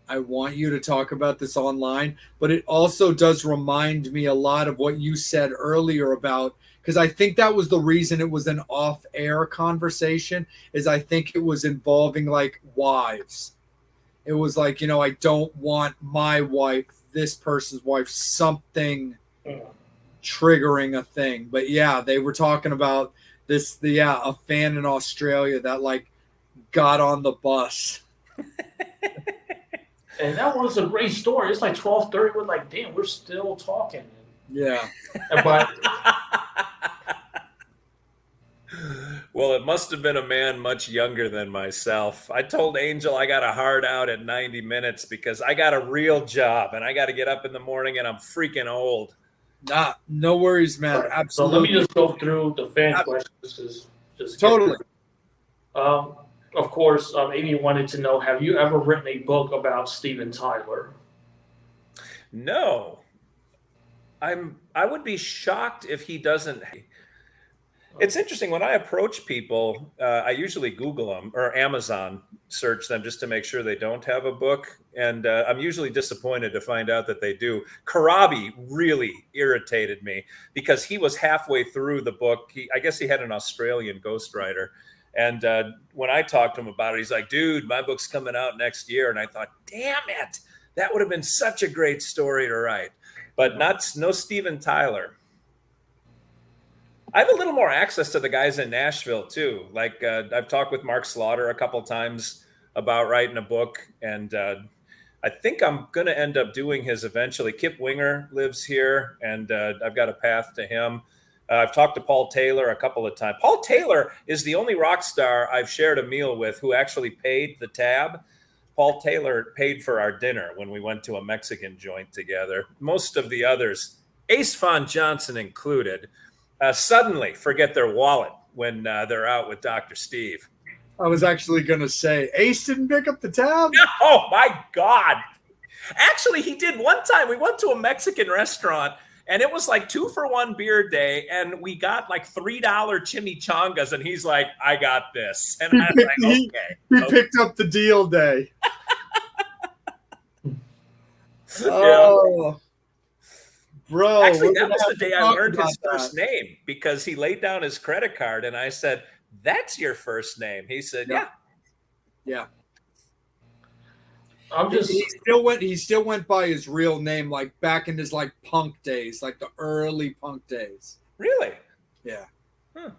I want you to talk about this online, but it also does remind me a lot of what you said earlier about, because I think that was the reason it was an off-air conversation, is I think it was involving like wives. It was like, I don't want my wife, this person's wife, something triggering a thing. But yeah, they were talking about a fan in Australia that like got on the bus. And that was a great story. It's like 12:30. We're like, damn, we're still talking. Yeah. But well, it must have been a man much younger than myself. I told Angel I got a hard out at 90 minutes because I got a real job and I got to get up in the morning and I'm freaking old. Nah, no worries, man. so Absolutely. let me just go through the fan questions. Just Totally. Of course, Amy wanted to know: have you ever written a book about Steven Tyler? No, I would be shocked if he doesn't. It's interesting when I approach people, I usually Google them or Amazon search them just to make sure they don't have a book. And I'm usually disappointed to find out that they do. Karabi really irritated me because he was halfway through the book. I guess he had an Australian ghostwriter. And when I talked to him about it, he's like, dude, my book's coming out next year. And I thought, damn it, that would have been such a great story to write. But no Steven Tyler. I have a little more access to the guys in Nashville, too. Like I've talked with Mark Slaughter a couple times about writing a book. And I think I'm going to end up doing his eventually. Kip Winger lives here, and I've got a path to him. I've talked to Paul Taylor a couple of times. Paul Taylor is the only rock star I've shared a meal with who actually paid the tab. Paul Taylor paid for our dinner when we went to a Mexican joint together. Most of the others, Ace Von Johnson included, suddenly forget their wallet when they're out with Dr. Steve. I was actually going to say, Ace didn't pick up the tab? Oh, my God. Actually, he did one time. We went to a Mexican restaurant, and it was like 2-for-1 beer day, and we got like $3 chimichangas, and he's like, I got this. And I was like, okay. He picked up the deal day. Yeah. Oh, bro. Actually, that was the day I learned his first name because he laid down his credit card, and I said, that's your first name. He said, yeah. Yeah. He still went by his real name, like back in his like punk days, like the early punk days. Really? Yeah. Huh.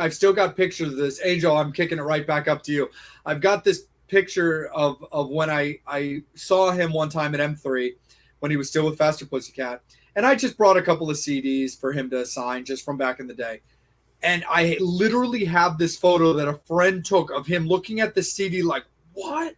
I've still got pictures of this. Angel, I'm kicking it right back up to you. I've got this picture of when I saw him one time at M3 when he was still with Faster Pussycat, and I just brought a couple of CDs for him to sign just from back in the day. And I literally have this photo that a friend took of him looking at the CD like, what?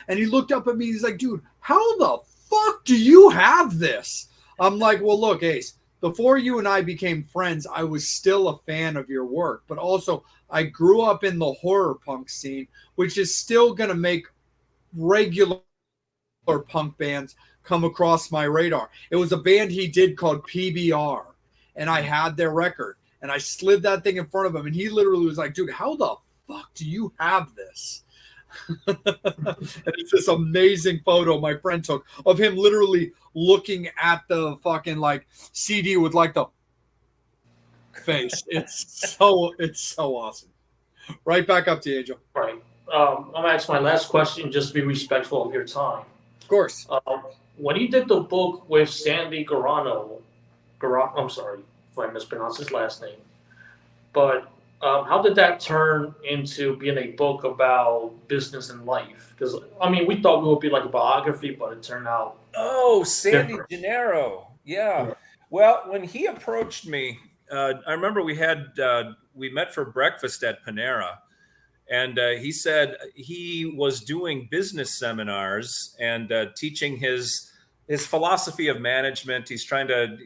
And he looked up at me. He's like, dude, how the fuck do you have this? I'm like, well, look, Ace, before you and I became friends, I was still a fan of your work. But also, I grew up in the horror punk scene, which is still going to make regular punk bands come across my radar. It was a band he did called PBR, and I had their record. And I slid that thing in front of him, and he literally was like, dude, how the fuck do you have this? And it's this amazing photo my friend took of him literally looking at the fucking like CD with like the face. It's so awesome. Right back up to you, Angel. Right. I'm going to ask my last question just to be respectful of your time. Of course. When you did the book with Sandy Garano, I'm sorry if I mispronounced his last name, but how did that turn into being a book about business and life? Because, I mean, we thought it would be like a biography, but it turned out. Oh, Sandy different. Gennaro. Yeah. Well, when he approached me, I remember we met for breakfast at Panera. And he said he was doing business seminars and teaching his philosophy of management. He's trying to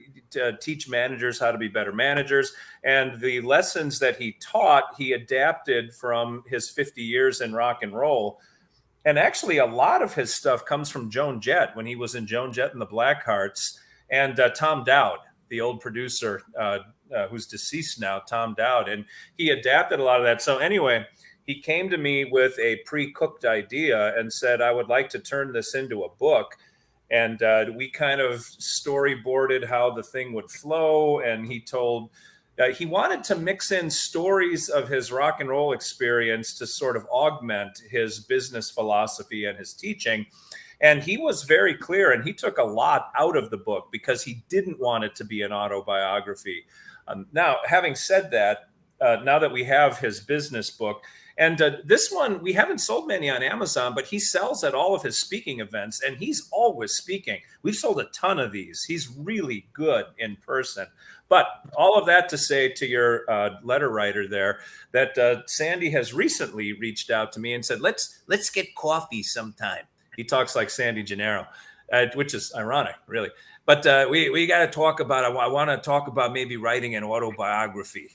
teach managers how to be better managers. And the lessons that he taught, he adapted from his 50 years in rock and roll. And actually, a lot of his stuff comes from Joan Jett when he was in Joan Jett and the Blackhearts, and Tom Dowd, the old producer who's deceased now, Tom Dowd. And he adapted a lot of that. So anyway, he came to me with a pre-cooked idea and said, I would like to turn this into a book. And we kind of storyboarded how the thing would flow. And he he wanted to mix in stories of his rock and roll experience to sort of augment his business philosophy and his teaching. And he was very clear, and he took a lot out of the book because he didn't want it to be an autobiography. Now, having said that, now that we have his business book, and this one, we haven't sold many on Amazon, but he sells at all of his speaking events, and he's always speaking. We've sold a ton of these. He's really good in person. But all of that to say to your letter writer there, that Sandy has recently reached out to me and said, let's get coffee sometime. He talks like Sandy Gennaro, which is ironic, really. But we got to talk about, I want to talk about maybe writing an autobiography.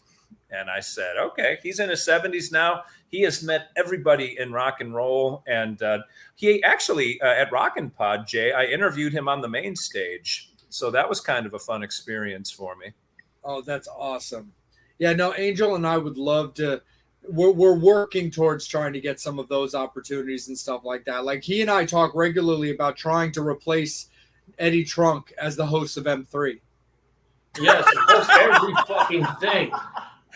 And I said, okay, he's in his 70s now. He has met everybody in rock and roll. And he actually, at Rockin' Pod, Jay, I interviewed him on the main stage. So that was kind of a fun experience for me. Oh, that's awesome. Yeah, no, Angel and I would love to. We're working towards trying to get some of those opportunities and stuff like that. Like he and I talk regularly about trying to replace Eddie Trunk as the host of M3. Yes, he hosts every fucking thing.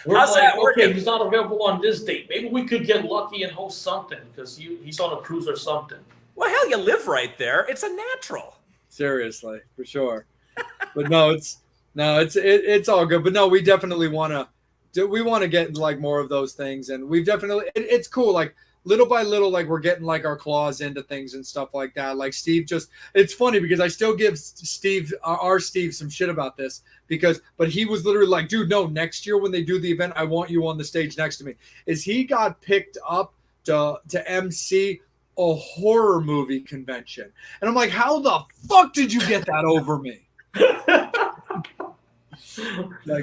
We're How's like, that okay, working? he's not available on this date. Maybe we could get lucky and host something because he's on a cruise or something. Well, hell, you live right there. It's a natural. Seriously, for sure. But it's all good. But no, we definitely want to get like more of those things, and we've definitely it's cool. Like little by little, like we're getting like our claws into things and stuff like that. Like Steve it's funny because I still give our Steve some shit about this but he was literally like, dude, no, next year when they do the event, I want you on the stage next to me. He got picked up to MC a horror movie convention. And I'm like, how the fuck did you get that over me? Like,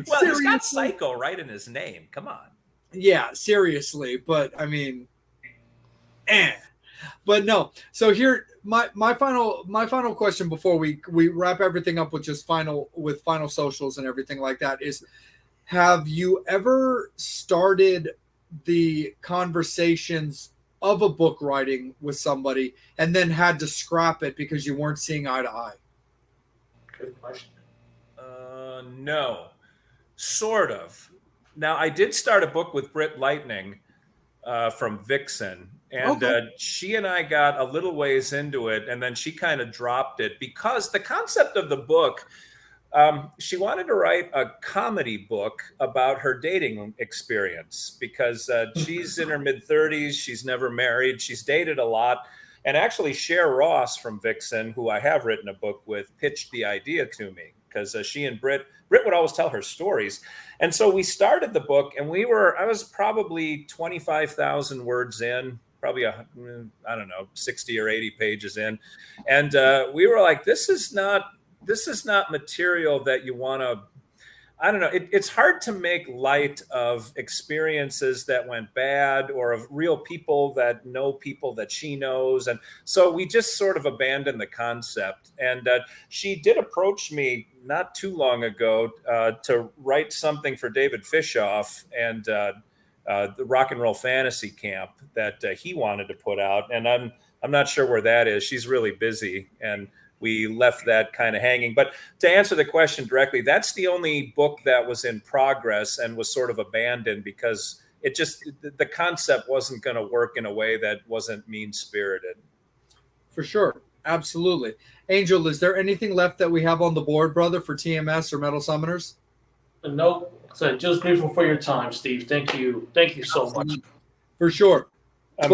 well, seriously? he's got Psycho right in his name. Come on. Yeah, seriously. But I mean, But no. So here, my final question before we wrap everything up with just final socials and everything like that is, have you ever started the conversations of a book writing with somebody and then had to scrap it because you weren't seeing eye to eye? Good question. No, sort of. Now, I did start a book with Britt Lightning from Vixen, and she and I got a little ways into it, and then she kind of dropped it because the concept of the book, she wanted to write a comedy book about her dating experience because she's in her mid-30s, she's never married, she's dated a lot. And actually, Cher Ross from Vixen, who I have written a book with, pitched the idea to me because she and Britt would always tell her stories. And so we started the book, and I was probably 25,000 words in, probably, 60 or 80 pages in. And we were like, this is not material that you want to, I don't know. It's hard to make light of experiences that went bad or of real people that know people that she knows. And so we just sort of abandoned the concept. And she did approach me not too long ago to write something for David Fishoff and the Rock and Roll Fantasy Camp that he wanted to put out. And I'm not sure where that is. She's really busy, and we left that kind of hanging. But to answer the question directly, that's the only book that was in progress and was sort of abandoned because the concept wasn't going to work in a way that wasn't mean-spirited. For sure. Absolutely. Angel, is there anything left that we have on the board, brother, for TMS or Metal Summoners? Nope. So just grateful for your time, Steve. Thank you. Thank you so much. For sure. I'm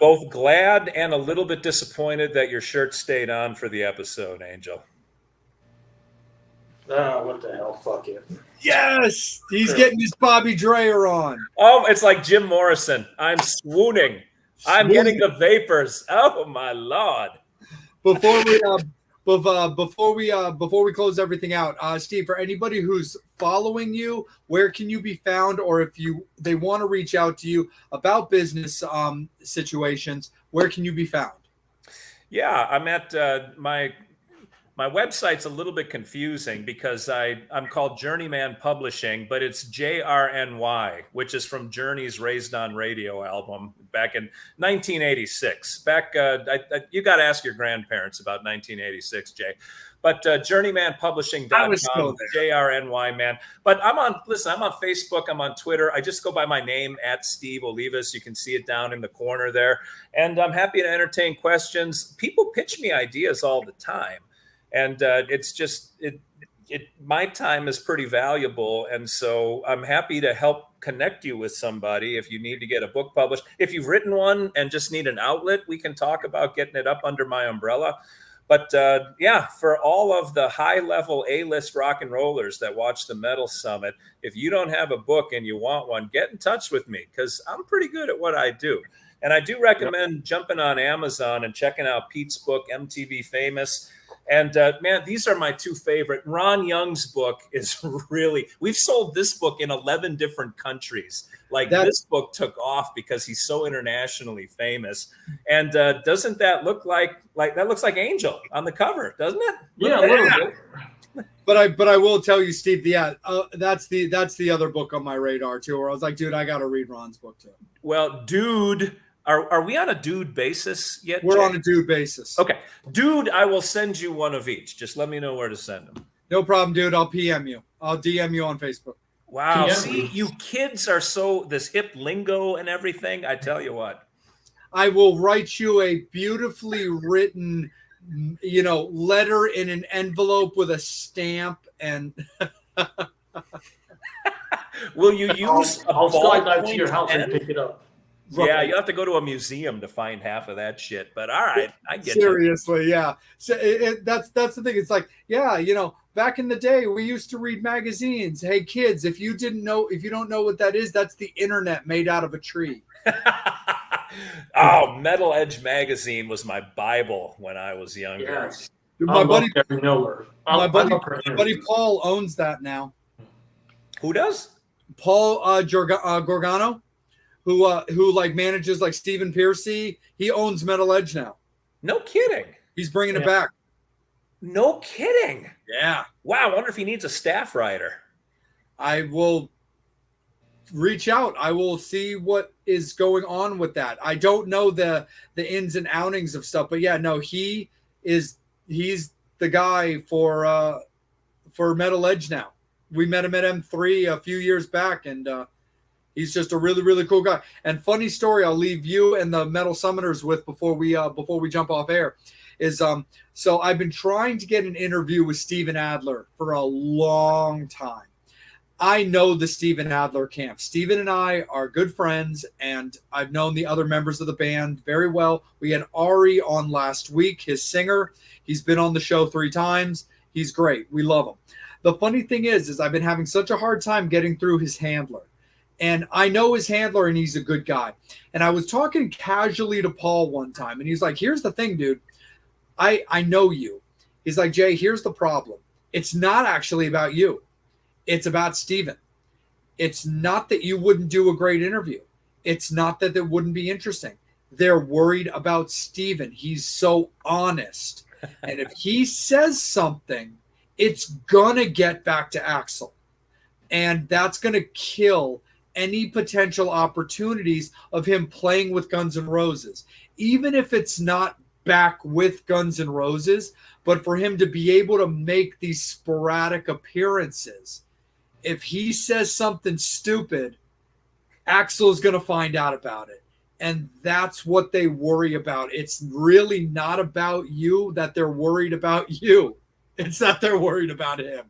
both glad and a little bit disappointed that your shirt stayed on for the episode, Angel. What the hell? Fuck it. Yes! He's getting his Bobby Dreyer on. Oh, it's like Jim Morrison. I'm swooning. I'm getting the vapors. Oh, my Lord. Before we close everything out, Steve, for anybody who's following you, where can you be found? Or if they want to reach out to you about business situations, where can you be found? Yeah, I'm at my website's a little bit confusing because I'm called Journeyman Publishing, but it's JRNY, which is from Journey's Raised on Radio album back in 1986. You got to ask your grandparents about 1986, Jay. But journeymanpublishing.com, JRNY, man. But I'm on Facebook, I'm on Twitter. I just go by my name at Steve Olivas. You can see it down in the corner there. And I'm happy to entertain questions. People pitch me ideas all the time. And my time is pretty valuable. And so I'm happy to help connect you with somebody if you need to get a book published. If you've written one and just need an outlet, we can talk about getting it up under my umbrella. But yeah, for all of the high-level A-list rock and rollers that watch the Metal Summit, if you don't have a book and you want one, get in touch with me because I'm pretty good at what I do. And I do recommend jumping on Amazon and checking out Pete's book, MTV Famous. And man, these are my two favorite. Ron Young's book is really, we've sold this book in 11 different countries. Like this book took off because he's so internationally famous. And doesn't that look like that looks like Angel on the cover, doesn't it? Yeah, a little bit. But I will tell you, Steve, that's the other book on my radar too, where I was like, dude, I got to read Ron's book too. Well, dude, are we on a dude basis yet? We're Jay? on a dude basis. Okay. Dude, I will send you one of each. Just let me know where to send them. No problem, dude. I'll PM you. I'll DM you on Facebook. Wow. Yeah. See, you kids are so this hip lingo and everything. I tell you what. I will write you a beautifully written, letter in an envelope with a stamp and Will you use I'll slide that to ballpoint your house pen? and pick it up. Yeah, you have to go to a museum to find half of that shit. But all right, I get seriously, yeah. So that's the thing. It's like, yeah, back in the day, we used to read magazines. Hey, kids, if you don't know what that is, that's the internet made out of a tree. Oh, Metal Edge magazine was my Bible when I was younger. Yes. My buddy Gary Miller. my buddy Paul owns that now. Who does? Paul Gorgano, who like manages like Stephen Piercy. He owns Metal Edge now. No kidding. He's bringing it back. No kidding. Yeah. Wow. I wonder if he needs a staff writer. I will reach out. I will see what is going on with that. I don't know the ins and outings of stuff, but yeah, no, he's the guy for Metal Edge now. We met him at M3 a few years back, and he's just a really, really cool guy. And funny story, I'll leave you and the Metal Summoners with before we jump off air is so I've been trying to get an interview with Steven Adler for a long time. I know the Steven Adler camp. Steven and I are good friends, and I've known the other members of the band very well. We had Ari on last week, his singer. He's been on the show 3 times. He's great. We love him. The funny thing is I've been having such a hard time getting through his handler. And I know his handler, and he's a good guy. And I was talking casually to Paul one time, and he's like, here's the thing, dude. I know you. He's like, Jay, here's the problem. It's not actually about you. It's about Steven. It's not that you wouldn't do a great interview. It's not that it wouldn't be interesting. They're worried about Steven. He's so honest. And if he says something, it's going to get back to Axl. And that's going to kill any potential opportunities of him playing with Guns N' Roses. Even if it's not back with Guns N' Roses, but for him to be able to make these sporadic appearances. If he says something stupid, Axl's going to find out about it. And that's what they worry about. It's really not about you that they're worried about you. It's that they're worried about him.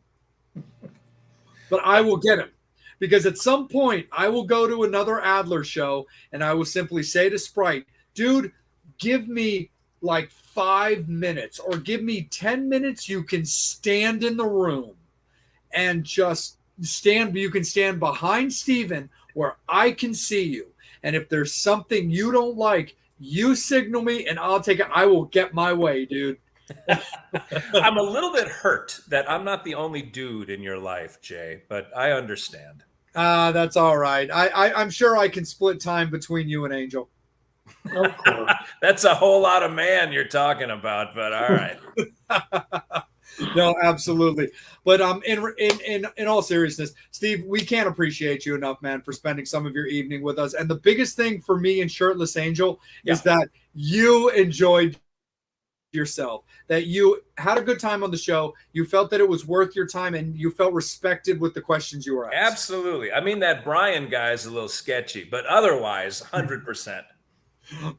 But I will get him. Because at some point, I will go to another Adler show, and I will simply say to Sprite, dude, give me like 5 minutes or give me 10 minutes. You can stand in the room and just stand. You can stand behind Steven where I can see you. And if there's something you don't like, you signal me and I'll take it. I will get my way, dude. I'm a little bit hurt that I'm not the only dude in your life, Jay, but I understand. That's all right. I'm sure I can split time between you and Angel. Of course. That's a whole lot of man you're talking about, but all right. No, absolutely. But in all seriousness, Steve, we can't appreciate you enough, man, for spending some of your evening with us. And the biggest thing for me and Shirtless Angel is that you enjoyed yourself, that you had a good time on the show, you felt that it was worth your time, and you felt respected with the questions you were asked. Absolutely. I mean, that Brian guy is a little sketchy, but otherwise 100%.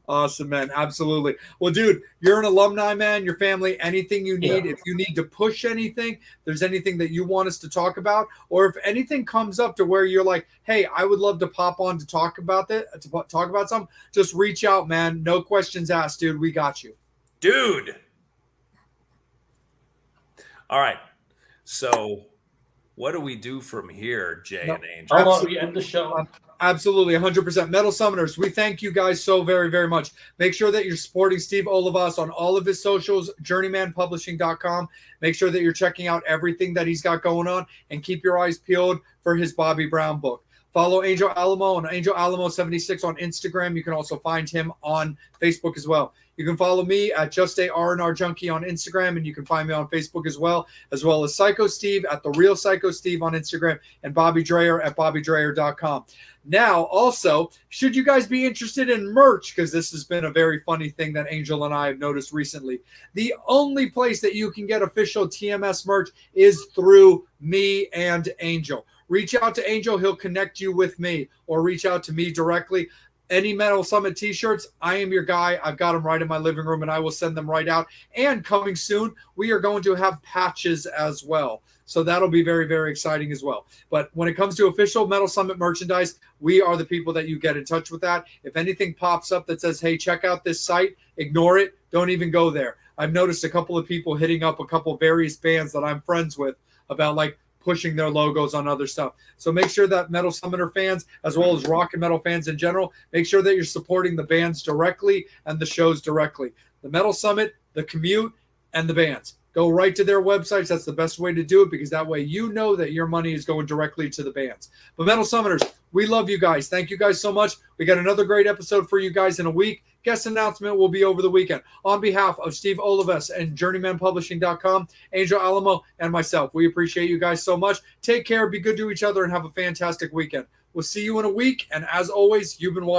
Awesome, man. Absolutely. Well, dude, you're an alumni, man. Your family, anything you need, Yeah. if you need to push anything, there's anything that you want us to talk about, or if anything comes up to where you're like, hey, I would love to pop on to talk about that, to talk about something, just reach out, man. No questions asked, dude. We got you. Dude. All right. So what do we do from here, Jay No, and Angel? How about absolutely. we end the show? Absolutely, 100%. Metal Summoners, we thank you guys so very, very much. Make sure that you're supporting Steve Olivas on all of his socials, journeymanpublishing.com. Make sure that you're checking out everything that he's got going on, and keep your eyes peeled for his Bobby Brown book. Follow Angel Alamo on Angel Alamo 76 on Instagram. You can also find him on Facebook as well. You can follow me at Just a R&R Junkie on Instagram, and you can find me on Facebook as well as Psycho Steve at The Real Psycho Steve on Instagram, and Bobby Dreyer at BobbyDreyer.com. Now, also, should you guys be interested in merch, because this has been a very funny thing that Angel and I have noticed recently, the only place that you can get official TMS merch is through me and Angel. Reach out to Angel. He'll connect you with me, or reach out to me directly. Any Metal Summit t-shirts, I am your guy. I've got them right in my living room, and I will send them right out. And coming soon, we are going to have patches as well. So that'll be very, very exciting as well. But when it comes to official Metal Summit merchandise, we are the people that you get in touch with that. If anything pops up that says, hey, check out this site, ignore it. Don't even go there. I've noticed a couple of people hitting up a couple various bands that I'm friends with about like pushing their logos on other stuff. So make sure that Metal Summoner fans, as well as rock and metal fans in general, make sure that you're supporting the bands directly and the shows directly. The Metal Summit, the Commute, and the bands. Go right to their websites. That's the best way to do it, because that way you know that your money is going directly to the bands. But Metal Summoners, we love you guys. Thank you guys so much. We got another great episode for you guys in a week. Guest announcement will be over the weekend. On behalf of Steve Olivas and JourneymanPublishing.com, Angel Alamo, and myself, we appreciate you guys so much. Take care, be good to each other, and have a fantastic weekend. We'll see you in a week. And as always, you've been watching